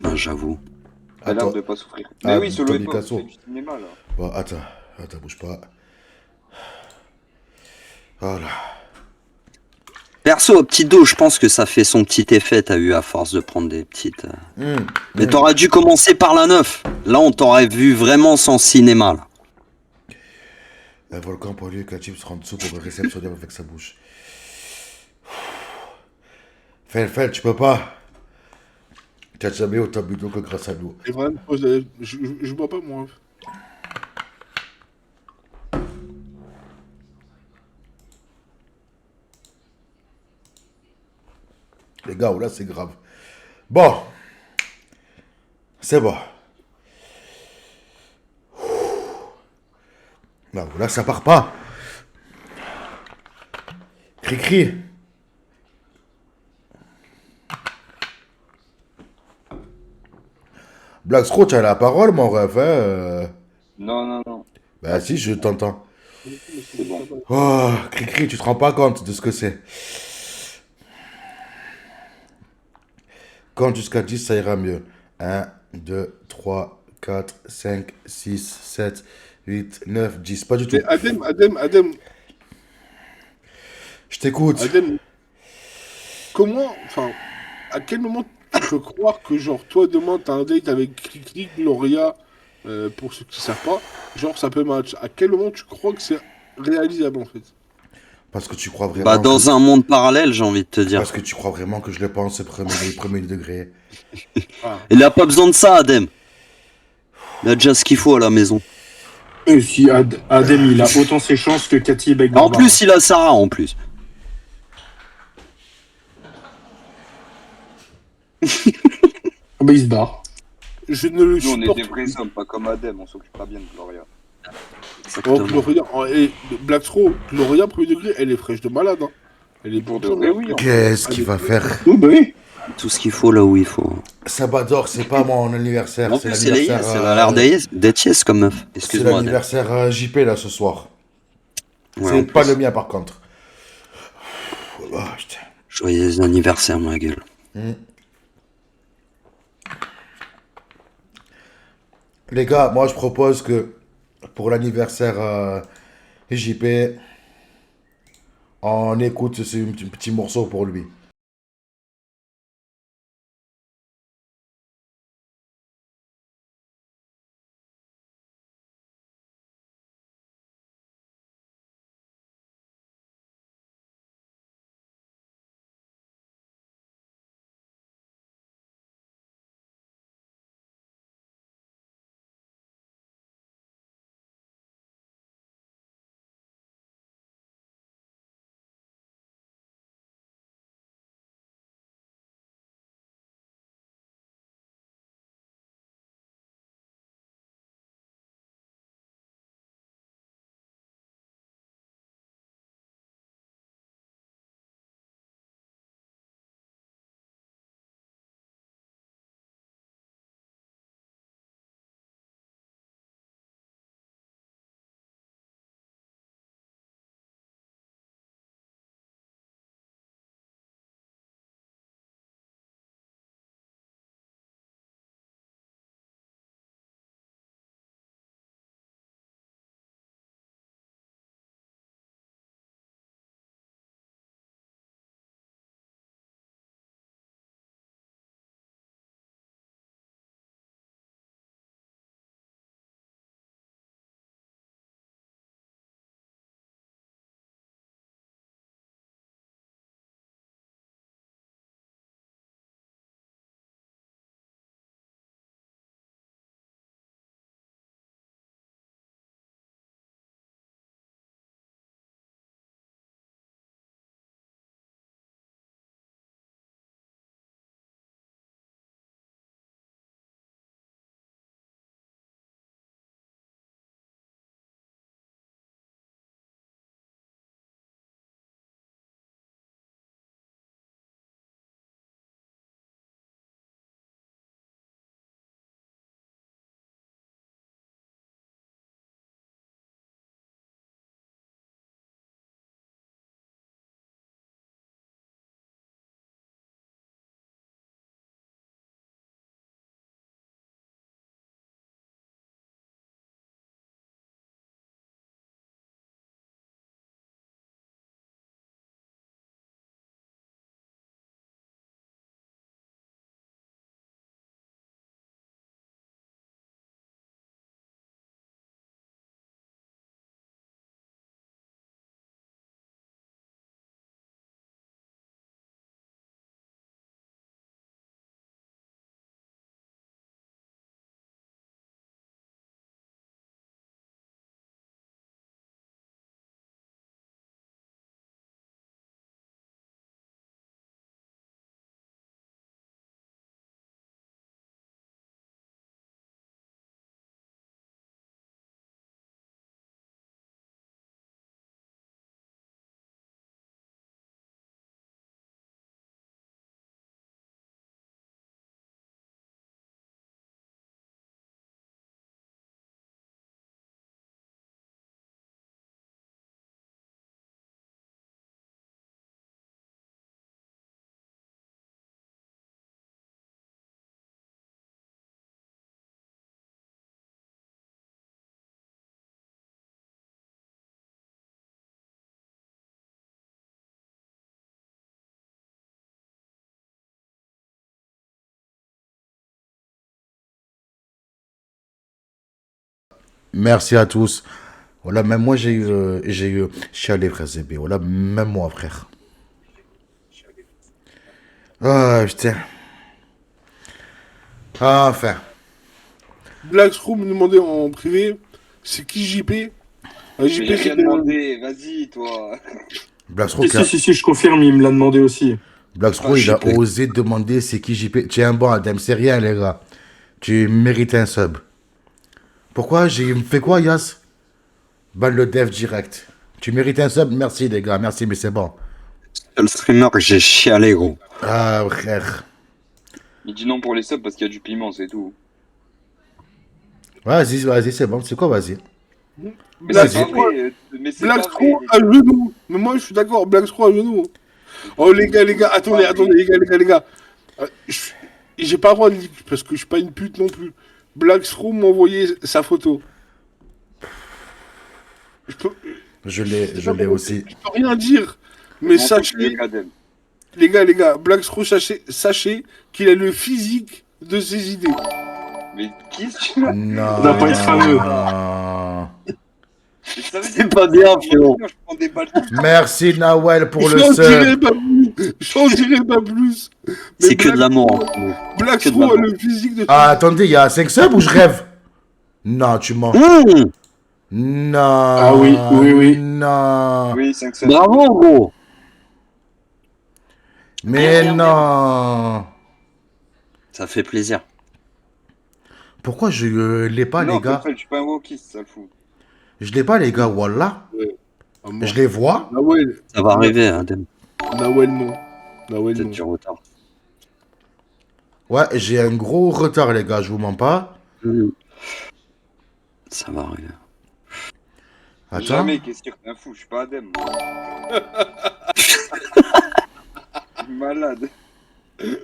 Non, j'avoue. Elle a l'air Attends. de pas souffrir. Ah, Mais oui, Solo Tony est pas, Casso. c'est du cinéma là. Bon, attends, bouge pas. Voilà. Perso, au petit dos, je pense que ça fait son petit effet, t'as eu à force de prendre des petites. Mais t'aurais dû commencer par la 9. Là, on t'aurait vu vraiment sans cinéma, là. Un volcan pollué, Kachib se rend dessous pour me réceptionner avec sa bouche. Fel, tu peux pas. T'as jamais autant bu d'eau que grâce à nous. Devran, je bois pas, mon ref. Les gars, là, c'est grave. Bon. C'est bon. Non, là, ça part pas. Cri. Blackstro, tu as la parole, mon ref. Hein Non. Bah si, je t'entends. C'est bon. Oh, cri, tu te rends pas compte de ce que c'est. Compte jusqu'à 10, ça ira mieux. 1, 2, 3, 4, 5, 6, 7, 8, 9, 10. Pas du tout. Mais Adem, Je t'écoute. Adem, comment, enfin, à quel moment tu peux croire que, genre, toi, demain, t'as un date avec Cricri, Gloria, pour ceux qui savent pas, genre, ça peut match. À quel moment tu crois que c'est réalisable, en fait? Parce que tu crois vraiment. Bah, dans un monde parallèle, j'ai envie de te dire. Parce que tu crois vraiment que je le pense au premier degré. Il a pas besoin de ça, Adem. Il a déjà ce qu'il faut à la maison. Et si Adem, il a autant ses chances que Cathy Beck. En plus, il a Sarah, en plus. Ah bah, il se barre. Je ne le Nous, on est supporte des vrais hommes, pas comme Adem, on s'occupera bien de Gloria. Oh, Gloria, et Blackstro, Gloria, premier degré, elle est fraîche de malade, hein. Elle est Pour de plutôt vrai, bien. oui. Qu'est-ce qu'il va faire? Oui, bah oui. Tout ce qu'il faut là où il faut. Sabador, c'est pas mon anniversaire, En c'est plus, c'est les l'anniversaire. yes, elle a l'air d'être yes comme meuf. C'est Excuse-moi, Adèle. l'anniversaire JP là ce soir. Ouais, C'est en pas plus. le mien par contre. Oh, putain. Joyeux anniversaire, ma gueule. Les gars, moi je propose que pour l'anniversaire JP, on écoute ce petit morceau pour lui. Merci à tous. Voilà, même moi j'ai eu, je suis allé frère Zébé. Voilà, même moi frère. Ah putain. Ah, enfin. Blacksroom me demandait en privé, c'est qui JP? Mais JP, j'ai rien c'était demandé, vas-y, toi. Blackstro, Si, je confirme, il me l'a demandé aussi. Blackstro, Ah, il a JP. osé demander c'est qui JP. Tiens bon, Adam, c'est rien les gars. Tu mérites un sub. Pourquoi j'ai fait quoi Yas? Ban le dev direct. Tu mérites un sub, merci les gars, merci mais c'est bon. Le streamer que j'ai chialé, gros. Ah, frère. Il dit non pour les subs parce qu'il y a du piment, c'est tout. Vas-y, c'est bon. C'est quoi, vas-y. Mais Black c'est pas Stro, vrai. Mais c'est pas Black vrai. Stro à genoux. Mais moi, je suis d'accord, Black Stro à genoux. Oh, les gars, attendez, les gars. J'ai pas le droit de dire, parce que je suis pas une pute non plus. Black Stro m'a envoyé sa photo. Je peux, Je l'ai aussi. je peux rien dire. Mais Mon sachez, pote, Adem. les gars, Black Stro, sachez qu'il a le physique de ses idées. Mais qui tu Non. Ça va pas être fameux. Non. C'est pas bien, frérot. Je prends des balles. Merci, Nawel, pour le J'en dirai sub. pas plus. J'en dirai pas plus. Mais C'est que de Black l'amour. Black Que de Stro a l'amour. le physique de Ah, attendez, il y a 5 subs ou je rêve? Non, tu mens. Non. Ah oui. Non. Oui, 5 subs. Bravo, gros. Mais non. Ça fait plaisir. Pourquoi je l'ai pas, Non, les gars? Felfel, je suis pas un wokiste, ça le fout. Je l'ai pas, les gars, Wallah. Ah, moi. Je les vois. Nawel, Ça va arriver, Adem. Nawel, non. Nawel, Peut-être non. du retard. Ouais, j'ai un gros retard, les gars, je vous mens pas. Ça va arriver. Attends. Jamais, qu'est-ce qu'il y a un fou, je suis pas Adem. Malade. Il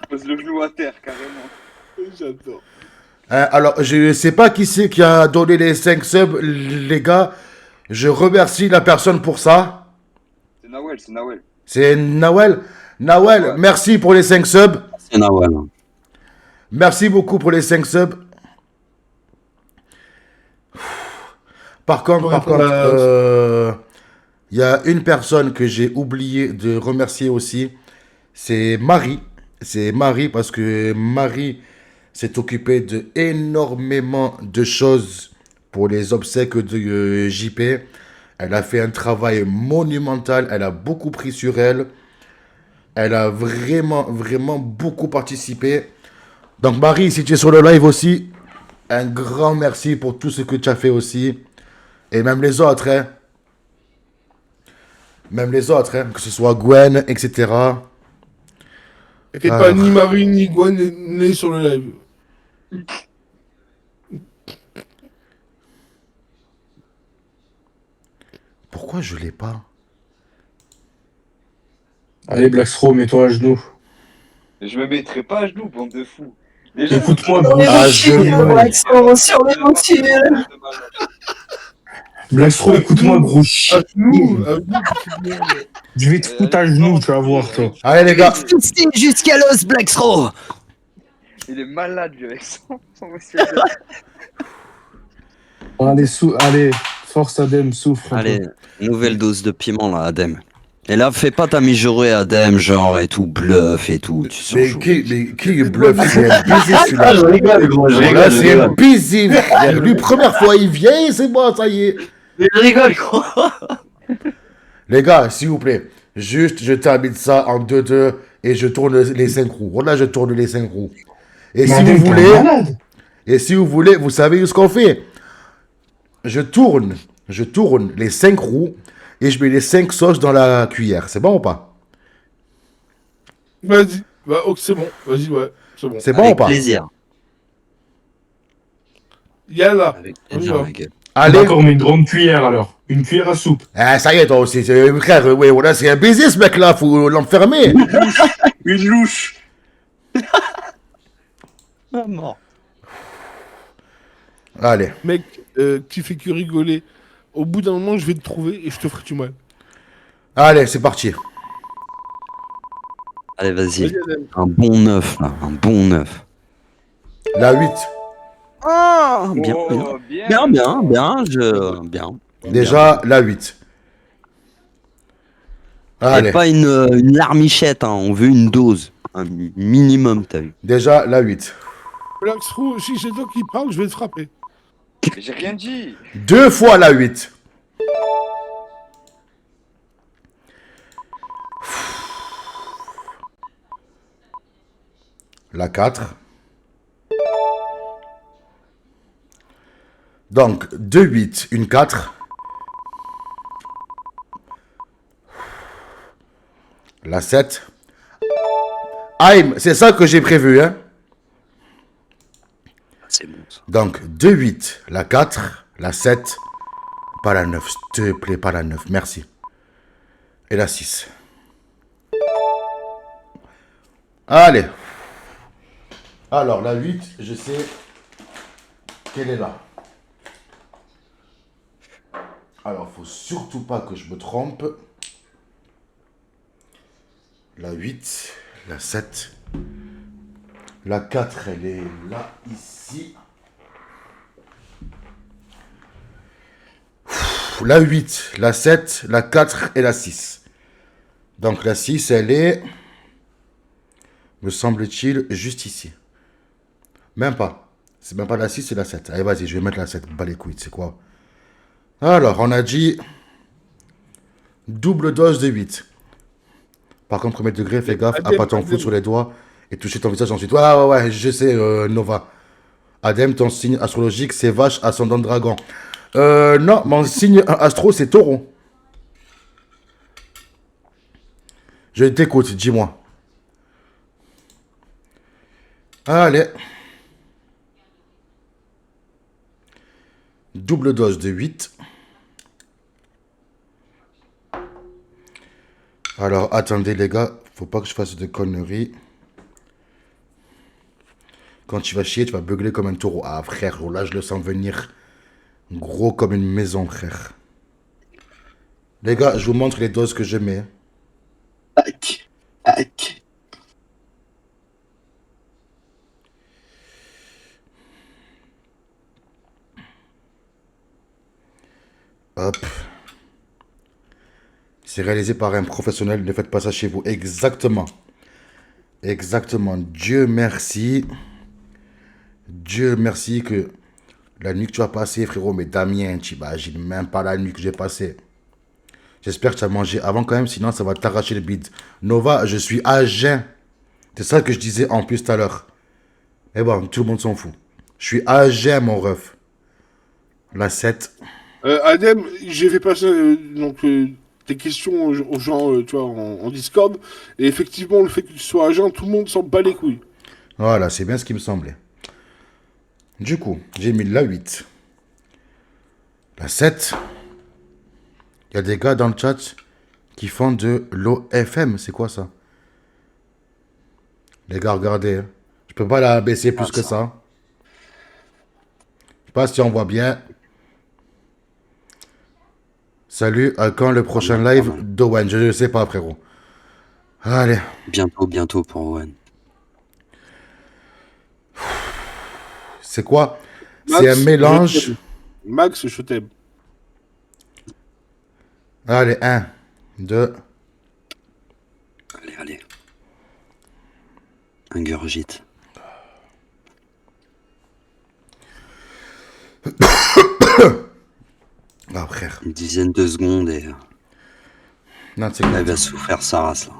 pose le genou à terre, carrément. J'adore. Alors, je sais pas qui c'est qui a donné les 5 subs, les gars. Je remercie la personne pour ça. C'est Nawel, c'est Nawel. C'est Nawel. Nawel, Ouais. merci pour les 5 subs. C'est Nawal. Merci beaucoup pour les 5 subs. Par contre, il y a une personne que j'ai oublié de remercier aussi. C'est Marie. C'est Marie parce que Marie s'est occupée de énormément de choses pour les obsèques de JP. Elle a fait un travail monumental. Elle a beaucoup pris sur elle. Elle a vraiment beaucoup participé. Donc Marie, si tu es sur le live aussi, un grand merci pour tout ce que tu as fait aussi. Et même les autres, hein. Même les autres, hein. Que ce soit Gwen, etc. T'inquiète Ah. pas, ni Marie ni Gwen n'est sur le live. Pourquoi je l'ai pas? Allez, Black Stro, mets-toi à genoux. Je me mettrai pas à genoux, bande de fous. Déjà, Écoute-moi, Ah, je... sur les voitures. Black Stro, écoute-moi, gros À chien. genoux, à genoux. Je vais te foutre à genoux, tu vas voir, toi. Allez les gars, Jusqu'à l'os, Black Straw. Il est malade, lui, avec son monsieur. Allez, force Adem, souffre. un Allez, peu. nouvelle dose de piment, là, Adem. Et là, fais pas ta mijaurée, Adem, genre, et tout, bluff et tout. Tu mais sens qui bluffe? C'est un busy celui-là. je rigole, gros, je Là, rigole. c'est un busy. Lui, première fois, il vient et c'est bon, ça y est. Je rigole, gros. Les gars, s'il vous plaît, juste, je termine ça en 2-2 et je tourne les 5 roues. Voilà, je tourne les 5 roues. Et si Adem, vous t'es un voulez, malade. vous savez ce qu'on fait. Je tourne les 5 roues et je mets les 5 sauces dans la cuillère. C'est bon ou pas? Vas-y. Bah, ok, c'est bon. Vas-y, ouais. C'est bon. C'est bon ou Avec pas? plaisir. Yalla. Avec On y plaisir, va. ma gueule. Allez. D'accord, mais une grande cuillère alors. Une cuillère à soupe. Ah, ça y est, toi aussi. Frère, ouais, voilà, c'est un baiser ce mec-là. Faut l'enfermer. Une louche. Ah, mort. Allez. Mec, qui fait que rigoler. Au bout d'un moment, je vais te trouver et je te ferai du mal. Allez, c'est parti. Allez, vas-y. Vas-y, Adem. Un bon neuf, là. Un bon neuf. La 8. Ah, bien, Oh, bien. Bien. Déjà, la 8. Et Allez. pas une larmichette, hein. On veut une dose. Un minimum, t'as vu. Déjà, la 8. Black Stro, si c'est toi qui parle, je vais te frapper. Mais j'ai rien dit. 2 fois la 8. La 4. Donc, 2 8, une 4. la 7. Aïe, c'est ça que j'ai prévu, hein. C'est bon ça. Donc, 2, 8, la 4, la 7, pas la 9, s'il te plaît, pas la 9, merci. Et la 6. Allez. Alors, la 8, je sais qu'elle est là. Alors, faut surtout pas que je me trompe. La 8, la 7, la 4, elle est là, ici. La 8, la 7, la 4 et la 6. Donc la 6, elle est, me semble-t-il, juste ici. Même pas. C'est même pas la 6, c'est la 7. Allez, vas-y, je vais mettre la 7. Bah les couilles, c'est quoi? Alors, on a dit double dose de 8. Par contre, premier degré, fais gaffe à pas t'en foutre sur les doigts et toucher ton visage ensuite. Ouais, je sais, Nova. Adem, ton signe astrologique, c'est vache, ascendant dragon. Non, mon signe astro, c'est taureau. Je t'écoute, dis-moi. Allez. Double dose de 8. Alors, attendez les gars, faut pas que je fasse de conneries. Quand tu vas chier, tu vas beugler comme un taureau. Ah frère, là je le sens venir gros comme une maison, frère. Les gars, je vous montre les doses que je mets. Tac. Tac. Hop. C'est réalisé par un professionnel, ne faites pas ça chez vous. Exactement. Exactement. Dieu merci. Dieu merci que la nuit que tu as passée, frérot, mais Damien, tu imagines même pas la nuit que j'ai passée. J'espère que tu as mangé avant quand même, sinon ça va t'arracher le bide. Nova, je suis à jeun. C'est ça que je disais en plus tout à l'heure. Et bon, tout le monde s'en fout. Je suis à jeun, mon ref. La 7. Adem, j'ai fait passer tes questions aux gens tu vois, en Discord. Et effectivement, le fait que tu sois agent, tout le monde s'en bat les couilles. Voilà, c'est bien ce qui me semblait. Du coup, j'ai mis la 8. La 7. Il y a des gars dans le chat qui font de l'OFM. C'est quoi ça? Les gars, regardez. Hein. Je peux pas la baisser plus que ça. Je sais pas si on voit bien. Salut, à quand le prochain live d'Owen? Je ne sais pas, frérot. Allez. Bientôt pour Owen. C'est quoi? Max, C'est un mélange. Max, je t'aime. Allez, 1, 2. Allez. Ingurgite. Ah, frère. Une dizaine de secondes et Non, c'est elle va souffrir sa race là.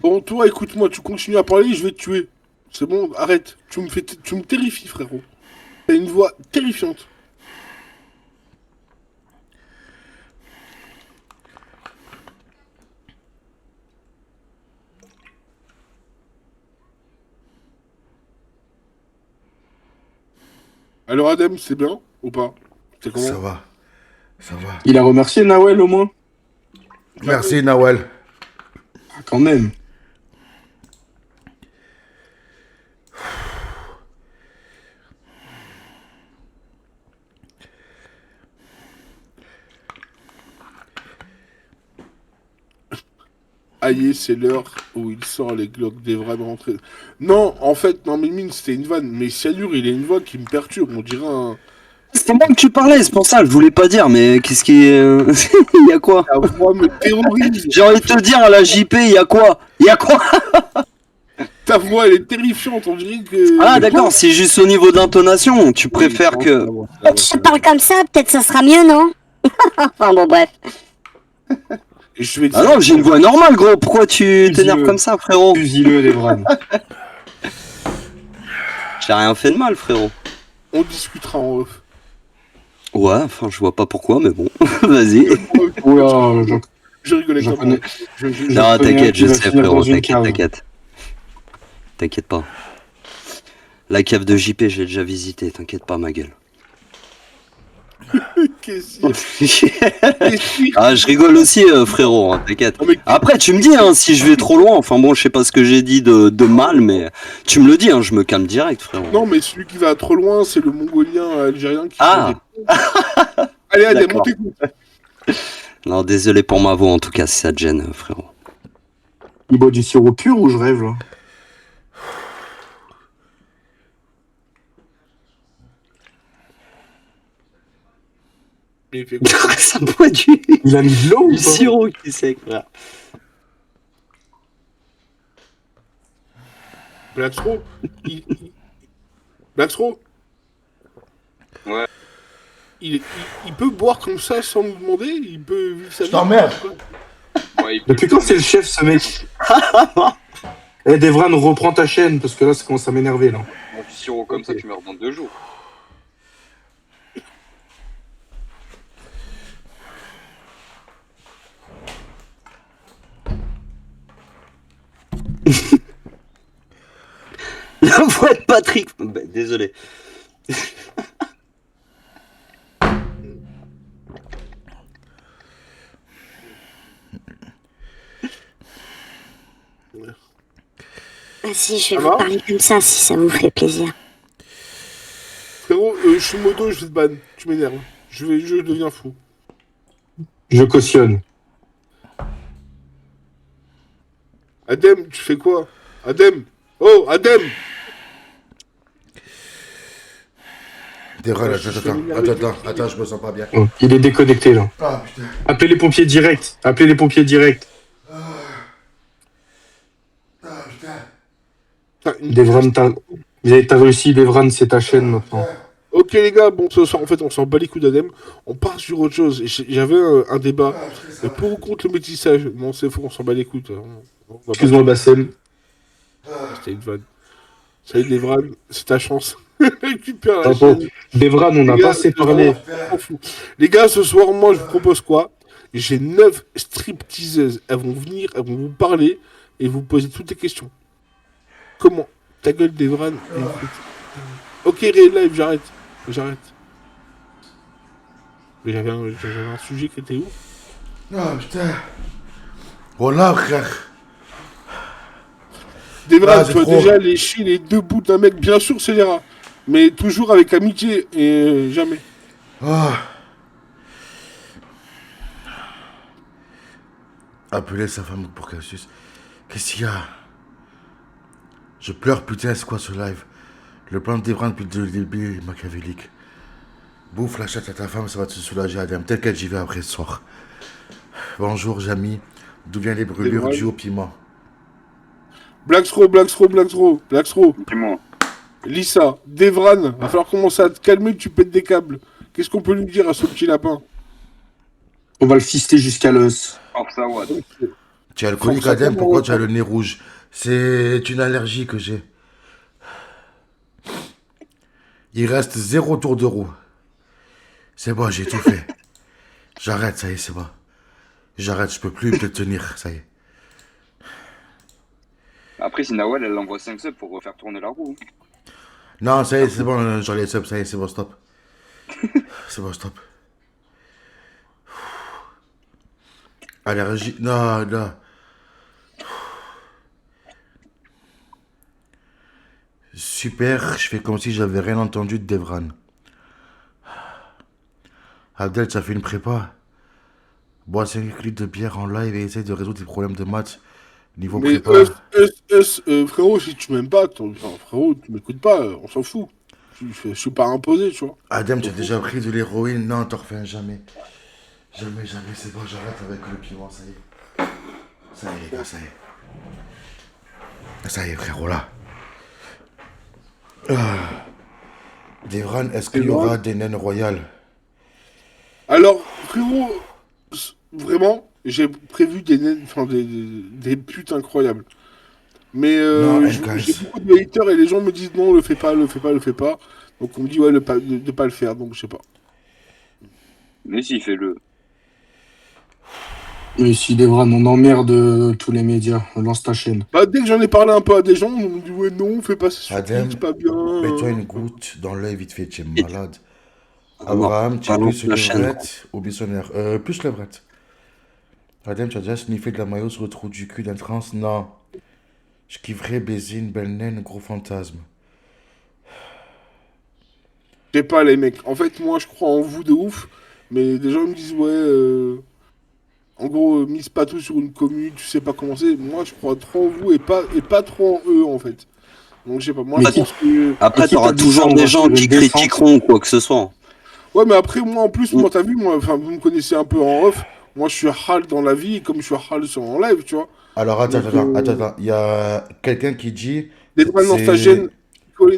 Bon, toi, écoute-moi, tu continues à parler, je vais te tuer. C'est bon, arrête. Tu me terrifies, frérot. T'as une voix terrifiante. Alors, Adem, c'est bien ou pas? C'est comment? Ça va. Ça va. Il a remercié Nawel au moins? Merci, Nawel. Ah, quand même. Aïe, c'est l'heure où il sort les Glock des vrais de rentrée. Non, en fait, non, mais mine, c'était une vanne. Mais Cyanure, il a une voix qui me perturbe. On dirait un. C'est moi que tu parlais, c'est pour ça, je voulais pas dire, mais qu'est-ce qui est. Il y a quoi? La voix me terrorise. J'ai envie de te dire à la JP, il y a quoi? Ta voix, elle est terrifiante. On dirait que. Ah d'accord, c'est juste au niveau d'intonation, tu préfères que. Je parle comme ça, peut-être ça sera mieux, non? Enfin bon, bref. Et je vais te Ah non, j'ai une voix normale, gros, pourquoi tu t'énerves comme ça, frérot? Fusille-le, les braves. J'ai rien fait de mal, frérot. On discutera en off. Ouais, enfin, je vois pas pourquoi, mais bon, vas-y. Oula, Je rigolais J'en comme moi. connais. Non, connais un t'inquiète, qui je va sais, finir frérot, dans une t'inquiète, cave. t'inquiète. T'inquiète pas. La cave de JP, j'ai déjà visité, t'inquiète pas, ma gueule. Qu'est-ce qu'il y a Ah, je rigole aussi, frérot, hein, t'inquiète. Non, mais Après, tu me dis, hein, si je vais trop loin, enfin bon, je sais pas ce que j'ai dit de mal, mais tu me le dis, hein, je me calme direct, frérot. Non, mais celui qui va trop loin, c'est le Mongolien algérien qui Ah. fait des... Allez, Adem, on D'accord. t'écoute. Non, désolé pour ma voix, en tout cas, si ça te gêne, frérot. Il boit du sirop pur ou je rêve là? Mais il fait quoi? Ça boit du Il a mis de l'eau ou pas? sirop qui sait, frère. Blackstro Blackstro Ouais. il peut boire comme ça sans nous demander? Il peut vivre sa Je vie? t'emmerde. Ouais, il peut Depuis quand c'est le chef ce mec? Eh Devran, reprends ta chaîne parce que là ça commence à m'énerver là. boire du sirop comme ça, tu meurs dans 2 jours. La voix de Patrick. Bah, désolé. Ah si, je vais Ça vous va parler comme ça si ça vous fait plaisir. Frérot, je suis moto, je vais te ban. Tu m'énerves. Je deviens fou. Je cautionne. Adem, tu fais quoi? Adem! Oh, Adem! Devran, Je vais m'énerver attends, je me sens pas bien. Oh, il est déconnecté là. Ah putain. Appelez les pompiers direct. Appelez les pompiers direct. Ah putain. Putain, Devran, t'as réussi, Devran, c'est ta chaîne maintenant. Ok les gars, bon ce soir en fait on s'en bat les coups d'Adem, on part sur autre chose. Et j'avais un débat. Pour ou contre le métissage? Non c'est faux, on s'en bat les coups. On va pas- Excuse-moi Bassem. C'était une vanne. Salut Devran, c'est ta chance. Récupère la Attends, chaîne. Devran, on n'a Les pas gars, assez parlé. on s'en fout. Les gars, ce soir, moi je vous propose quoi? J'ai 9 stripteaseuses. Elles vont venir, elles vont vous parler et vous poser toutes les questions. Comment? Ta gueule Devran. Écoute. Ok, Real Life, j'arrête. J'arrête. Mais j'avais un sujet qui était où? Ah putain. Voilà, frère. Devran, Ah, tu c'est vois trop. déjà lécher les deux bouts d'un mec, bien sûr, c'est les rats. Mais toujours avec amitié et jamais. Ah. Appeler sa femme pour qu'elle suce. Qu'est-ce qu'il y a? Je pleure, putain, c'est quoi ce live? Le plan de Devran depuis le début est machiavélique. Bouffe la chatte à ta femme, ça va te soulager, Adam. Tel qu'elle j'y vais après ce soir. Bonjour, Jamy. D'où viennent les brûlures Devran. dues au piment? Blackstro. Dis-moi. Lisa, Devran, va falloir commencer à te calmer, tu pètes des câbles. Qu'est-ce qu'on peut lui dire à ce petit lapin? On va le fister jusqu'à l'os. Oh, ça, ouais. Tu es alcoolique, Force à Adam? toi, Pourquoi ouais. tu as le nez rouge? C'est une allergie que j'ai. Il reste 0 tour de roue. C'est bon, j'ai tout fait. J'arrête, ça y est, c'est bon. J'arrête, je peux plus te tenir, ça y est. Après, si Nawal, elle envoie 5 subs pour refaire tourner la roue. Non, ça y est, c'est bon, j'en ai sub, ça y est, c'est bon, stop. C'est bon, stop. Allergie, non. Super, je fais comme si j'avais rien entendu de Devran. Abdel, tu as fait une prépa. Bois 5 litres de bière en live et essaye de résoudre tes problèmes de maths. Niveau Mais prépa. frérot, si tu m'aimes pas, frérot, tu m'écoutes pas, on s'en fout. Je suis pas imposé, tu vois. Adam, tu as déjà pris de l'héroïne? Non, t'en refais un jamais. Jamais, c'est bon, j'arrête avec le piment, ça y est. Ça y est, les gars, ça y est. Ça y est, frérot, là. Devran, est-ce qu'il y aura des naines royales? Alors, frérot, vraiment, j'ai prévu des putes incroyables. Mais Non, j'ai guys. beaucoup de haters et les gens me disent non, le fais pas. Donc on me dit ouais, de pas le faire, donc je sais pas. Mais si, fais-le. Mais s'il est vraiment en emmerde tous les médias, lance ta chaîne. Bah, dès que j'en ai parlé un peu à des gens, ils m'ont dit ouais, non, fais pas ça sur Adem, Twitch, pas bien. mets-toi une goutte dans l'œil vite fait, tu es Et malade. alors, Abraham, tu es balance plus la chaîne. levrette ou buissonnaire? Plus levrette. Adem, tu as déjà sniffé de la maillot sur le trou du cul d'un trans? Non. Je kifferais baiser une belle naine, gros fantasme. Je sais pas, les mecs. En fait, moi, je crois en vous de ouf. Mais des gens me disent, ouais, en gros, mise pas tout sur une commune, tu sais pas comment c'est. Moi, je crois trop en vous et pas trop en eux, en fait. Donc, je sais pas. Moi, Mais je qui, pense que. Après, qui t'a t'auras dit ça? toujours On des va gens faire une qui descente. critiqueront quoi que ce soit. Ouais, mais après, moi, en plus, Mm. moi, t'as vu, moi, enfin, vous me connaissez un peu en off. Moi, je suis hal dans la vie, comme je suis hal sur en live, tu vois. Alors, attends, Donc, attends, attends, attends. Il y a quelqu'un qui dit. d'être mal dans sa C'est. gêne.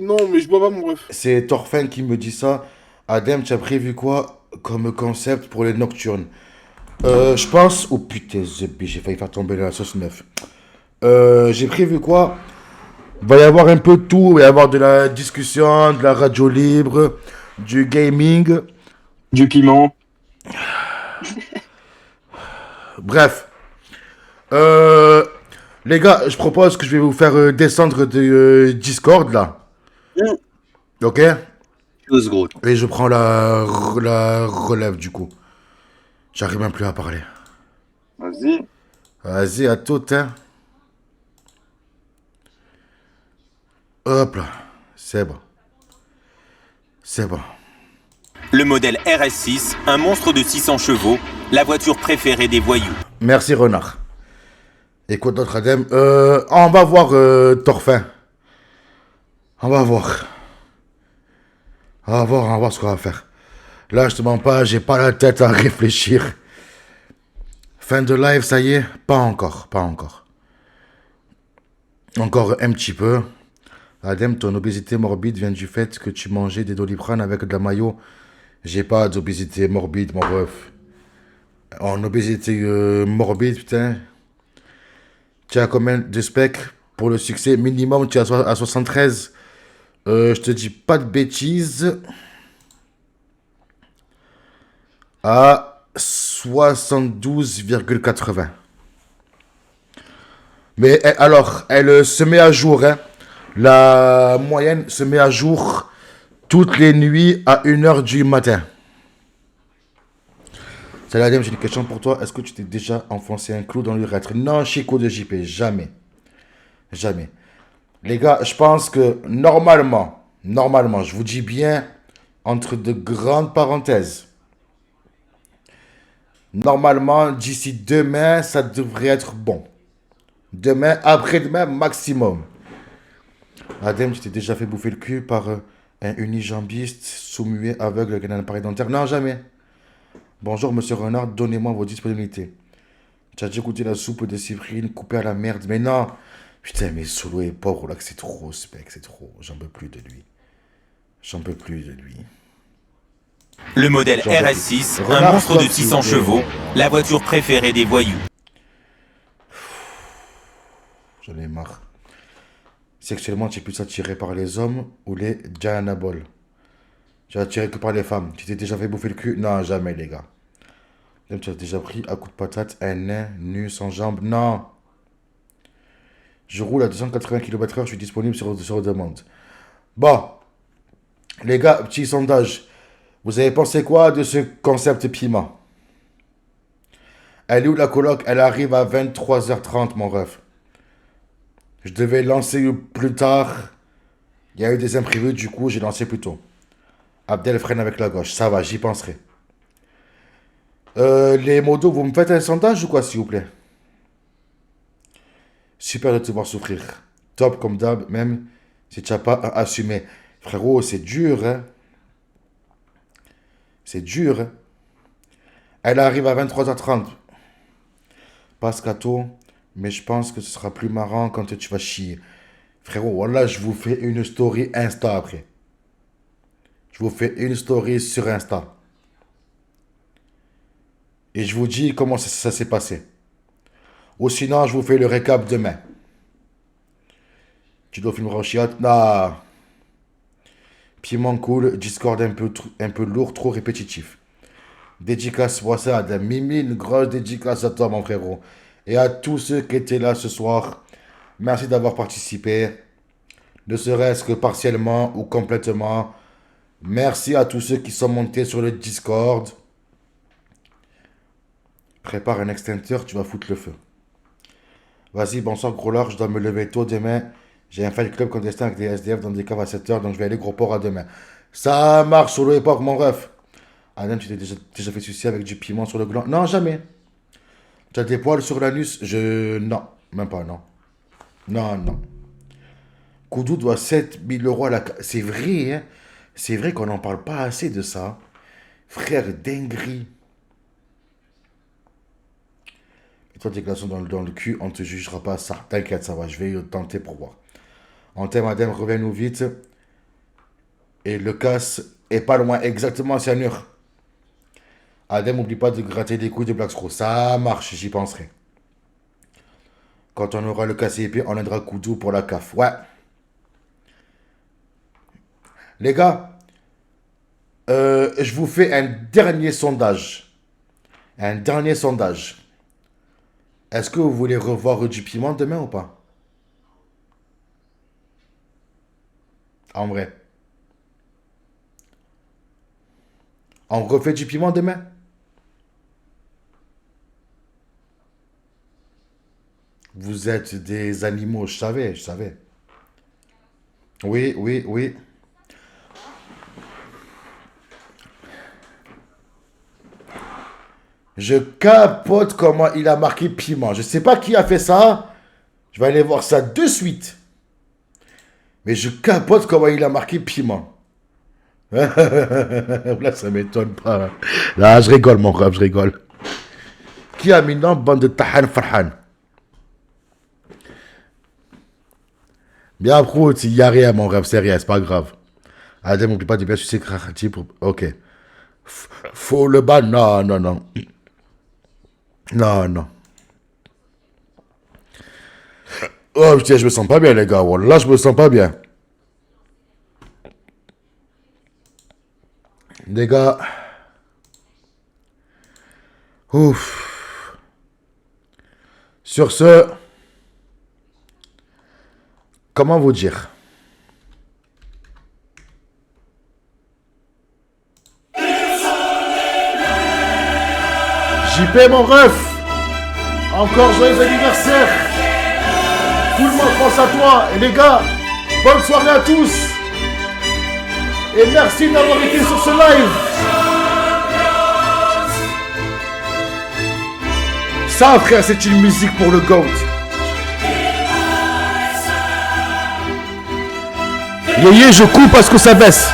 Non, mais je bois pas, mon ref. C'est Thorfinn qui me dit ça. Adem, tu as prévu quoi comme concept pour les nocturnes? Je pense. Oh putain, j'ai failli faire tomber la sauce neuve. J'ai prévu quoi? Il va y avoir un peu de tout. Il va y avoir de la discussion, de la radio libre, du gaming. Du piment. Bref. Les gars, je propose que je vais vous faire descendre de Discord là. Mm. Ok? Chose gros. Et je prends la relève du coup. J'arrive même plus à parler. Vas-y. Vas-y, à tout, hein. Hop là. C'est bon. C'est bon. Le modèle RS6, un monstre de 600 chevaux, la voiture préférée des voyous. Merci, Renard. Écoute, notre Adem. On va voir Thorfinn. On va voir. On va voir ce qu'on va faire. Là, je te mens pas, j'ai pas la tête à réfléchir. Fin de live, ça y est? Pas encore, pas encore. Encore un petit peu. Adem, ton obésité morbide vient du fait que tu mangeais des Doliprane avec de la mayo. J'ai pas d'obésité morbide, mon ref. En obésité morbide, putain. Tu as combien de specs pour le succès? Minimum, tu es à 73. Je te dis pas de bêtises. À 72,80. Mais alors, elle se met à jour. Hein. La moyenne se met à jour toutes les nuits à 1h du matin. Salut Adem, j'ai une question pour toi. Est-ce que tu t'es déjà enfoncé un clou dans l'urètre? Non, Chico de JP, jamais. Jamais. Les gars, je pense que normalement, je vous dis bien, entre de grandes parenthèses, normalement, d'ici demain, ça devrait être bon. Demain, après-demain, maximum. Adem, tu t'es déjà fait bouffer le cul par un unijambiste sous-muet aveugle avec un appareil dentaire? Non, jamais. Bonjour, monsieur Renard, donnez-moi vos disponibilités. Tu as déjà goûté la soupe de Cyprine coupée à la merde? Mais non. Putain, mais Solo est pauvre là, que c'est trop, spec, c'est trop. J'en peux plus de lui. J'en peux plus de lui. Le modèle J'en peux plus. RS6, un Renard, monstre de stop, 600 s'il vous plaît. chevaux, la voiture préférée des voyous. J'en ai marre. Sexuellement, tu es plus attiré par les hommes ou les Dianabols? Tu es attiré que par les femmes. Tu t'es déjà fait bouffer le cul? Non, jamais, les gars. Même tu as déjà pris à coup de patate un nain nu sans jambes? Non. Je roule à 280 km/h, je suis disponible sur demande. Bon, les gars, petit sondage. Vous avez pensé quoi de ce concept piment? Elle est où la coloc? Elle arrive à 23h30, mon ref. Je devais lancer plus tard. Il y a eu des imprévus, du coup, j'ai lancé plus tôt. Abdel freine avec la gauche. Ça va, j'y penserai. Les modos, vous me faites un sondage ou quoi, s'il vous plaît? Super de te voir souffrir. Top comme d'hab, même si tu n'as pas assumé. Frérot, c'est dur, hein? C'est dur, hein? Elle arrive à 23h30. Pascato, mais je pense que ce sera plus marrant quand tu vas chier. Frérot, voilà, je vous fais une story Insta après. Je vous fais une story sur Insta. Et je vous dis comment ça s'est passé. Ou sinon, je vous fais le récap demain. Tu dois filmer en chiotte? Non. Piment cool, Discord un peu lourd, trop répétitif. Dédicace pour ça, Adam. Mimi, une grosse dédicace à toi, mon frérot. Et à tous ceux qui étaient là ce soir. Merci d'avoir participé. Ne serait-ce que partiellement ou complètement. Merci à tous ceux qui sont montés sur le Discord. Prépare un extincteur, tu vas foutre le feu. Vas-y, bonsoir gros lard, je dois me lever tôt demain. J'ai un fight club clandestin avec des SDF dans des caves à 7h, donc je vais aller gros port à demain. Ça marche sur l'époque, mon ref. Adam, tu t'es déjà fait sucer avec du piment sur le gland? Non, jamais. Tu as des poils sur l'anus? Non, même pas, non. Non, non. Koudou doit 7000 euros à la... C'est vrai, hein. C'est vrai qu'on n'en parle pas assez de ça. Frère, dinguerie. Et toi, tes glaçons dans le cul, on ne te jugera pas ça. T'inquiète, ça va, je vais tenter pour voir. En thème, madame, reviens-nous vite. Et le casse est pas loin, exactement, cyanure. Adem, n'oublie pas de gratter les couilles de Black Screw. Ça marche, j'y penserai. Quand on aura le casse épée, on aidera Koudou pour la CAF. Ouais. Les gars, je vous fais un dernier sondage. Un dernier sondage. Est-ce que vous voulez revoir du piment demain ou pas? En vrai. On refait du piment demain? Vous êtes des animaux, je savais, je savais. Oui, oui, oui. Je capote comment il a marqué piment. Je sais pas qui a fait ça. Je vais aller voir ça de suite. Mais je capote comment il a marqué piment. Là, ça m'étonne pas. Là, je rigole, mon rêve, je rigole. Qui a mis dans bande de Tahan Farhan? Bien, prout, il n'y a rien, mon rêve, c'est rien, c'est pas grave. Adem, n'oublie pas de bien sucer Krahati pour... Ok. Faut le ban? Non, non, non. Non, non. Oh, putain, je me sens pas bien, les gars. Là, je me sens pas bien. Les gars. Ouf. Sur ce... Comment vous dire? JP, mon ref. Encore joyeux anniversaire. Tout le monde pense à toi. Et les gars, bonne soirée à tous. Et merci d'avoir été sur ce live. Ça, frère, c'est une musique pour le GOAT. Yéyé, je coupe parce que ça baisse.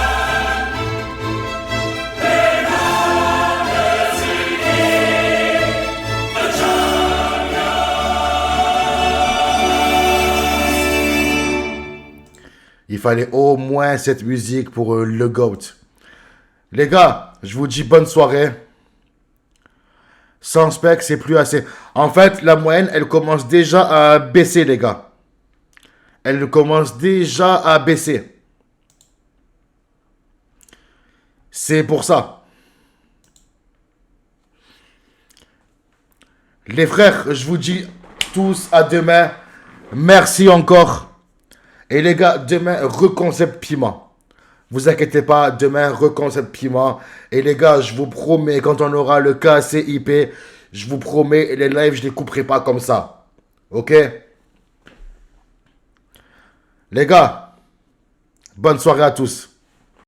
Il fallait au moins cette musique pour le GOAT. Les gars, je vous dis bonne soirée. Sans spec, c'est plus assez. En fait, la moyenne, elle commence déjà à baisser, les gars. Elle commence déjà à baisser. C'est pour ça. Les frères, je vous dis tous à demain. Merci encore. Et les gars, demain, reconcept piment. Vous inquiétez pas, demain, reconcept piment. Et les gars, je vous promets, quand on aura le KCIP, je vous promets, les lives, je les couperai pas comme ça. Ok? Les gars, bonne soirée à tous.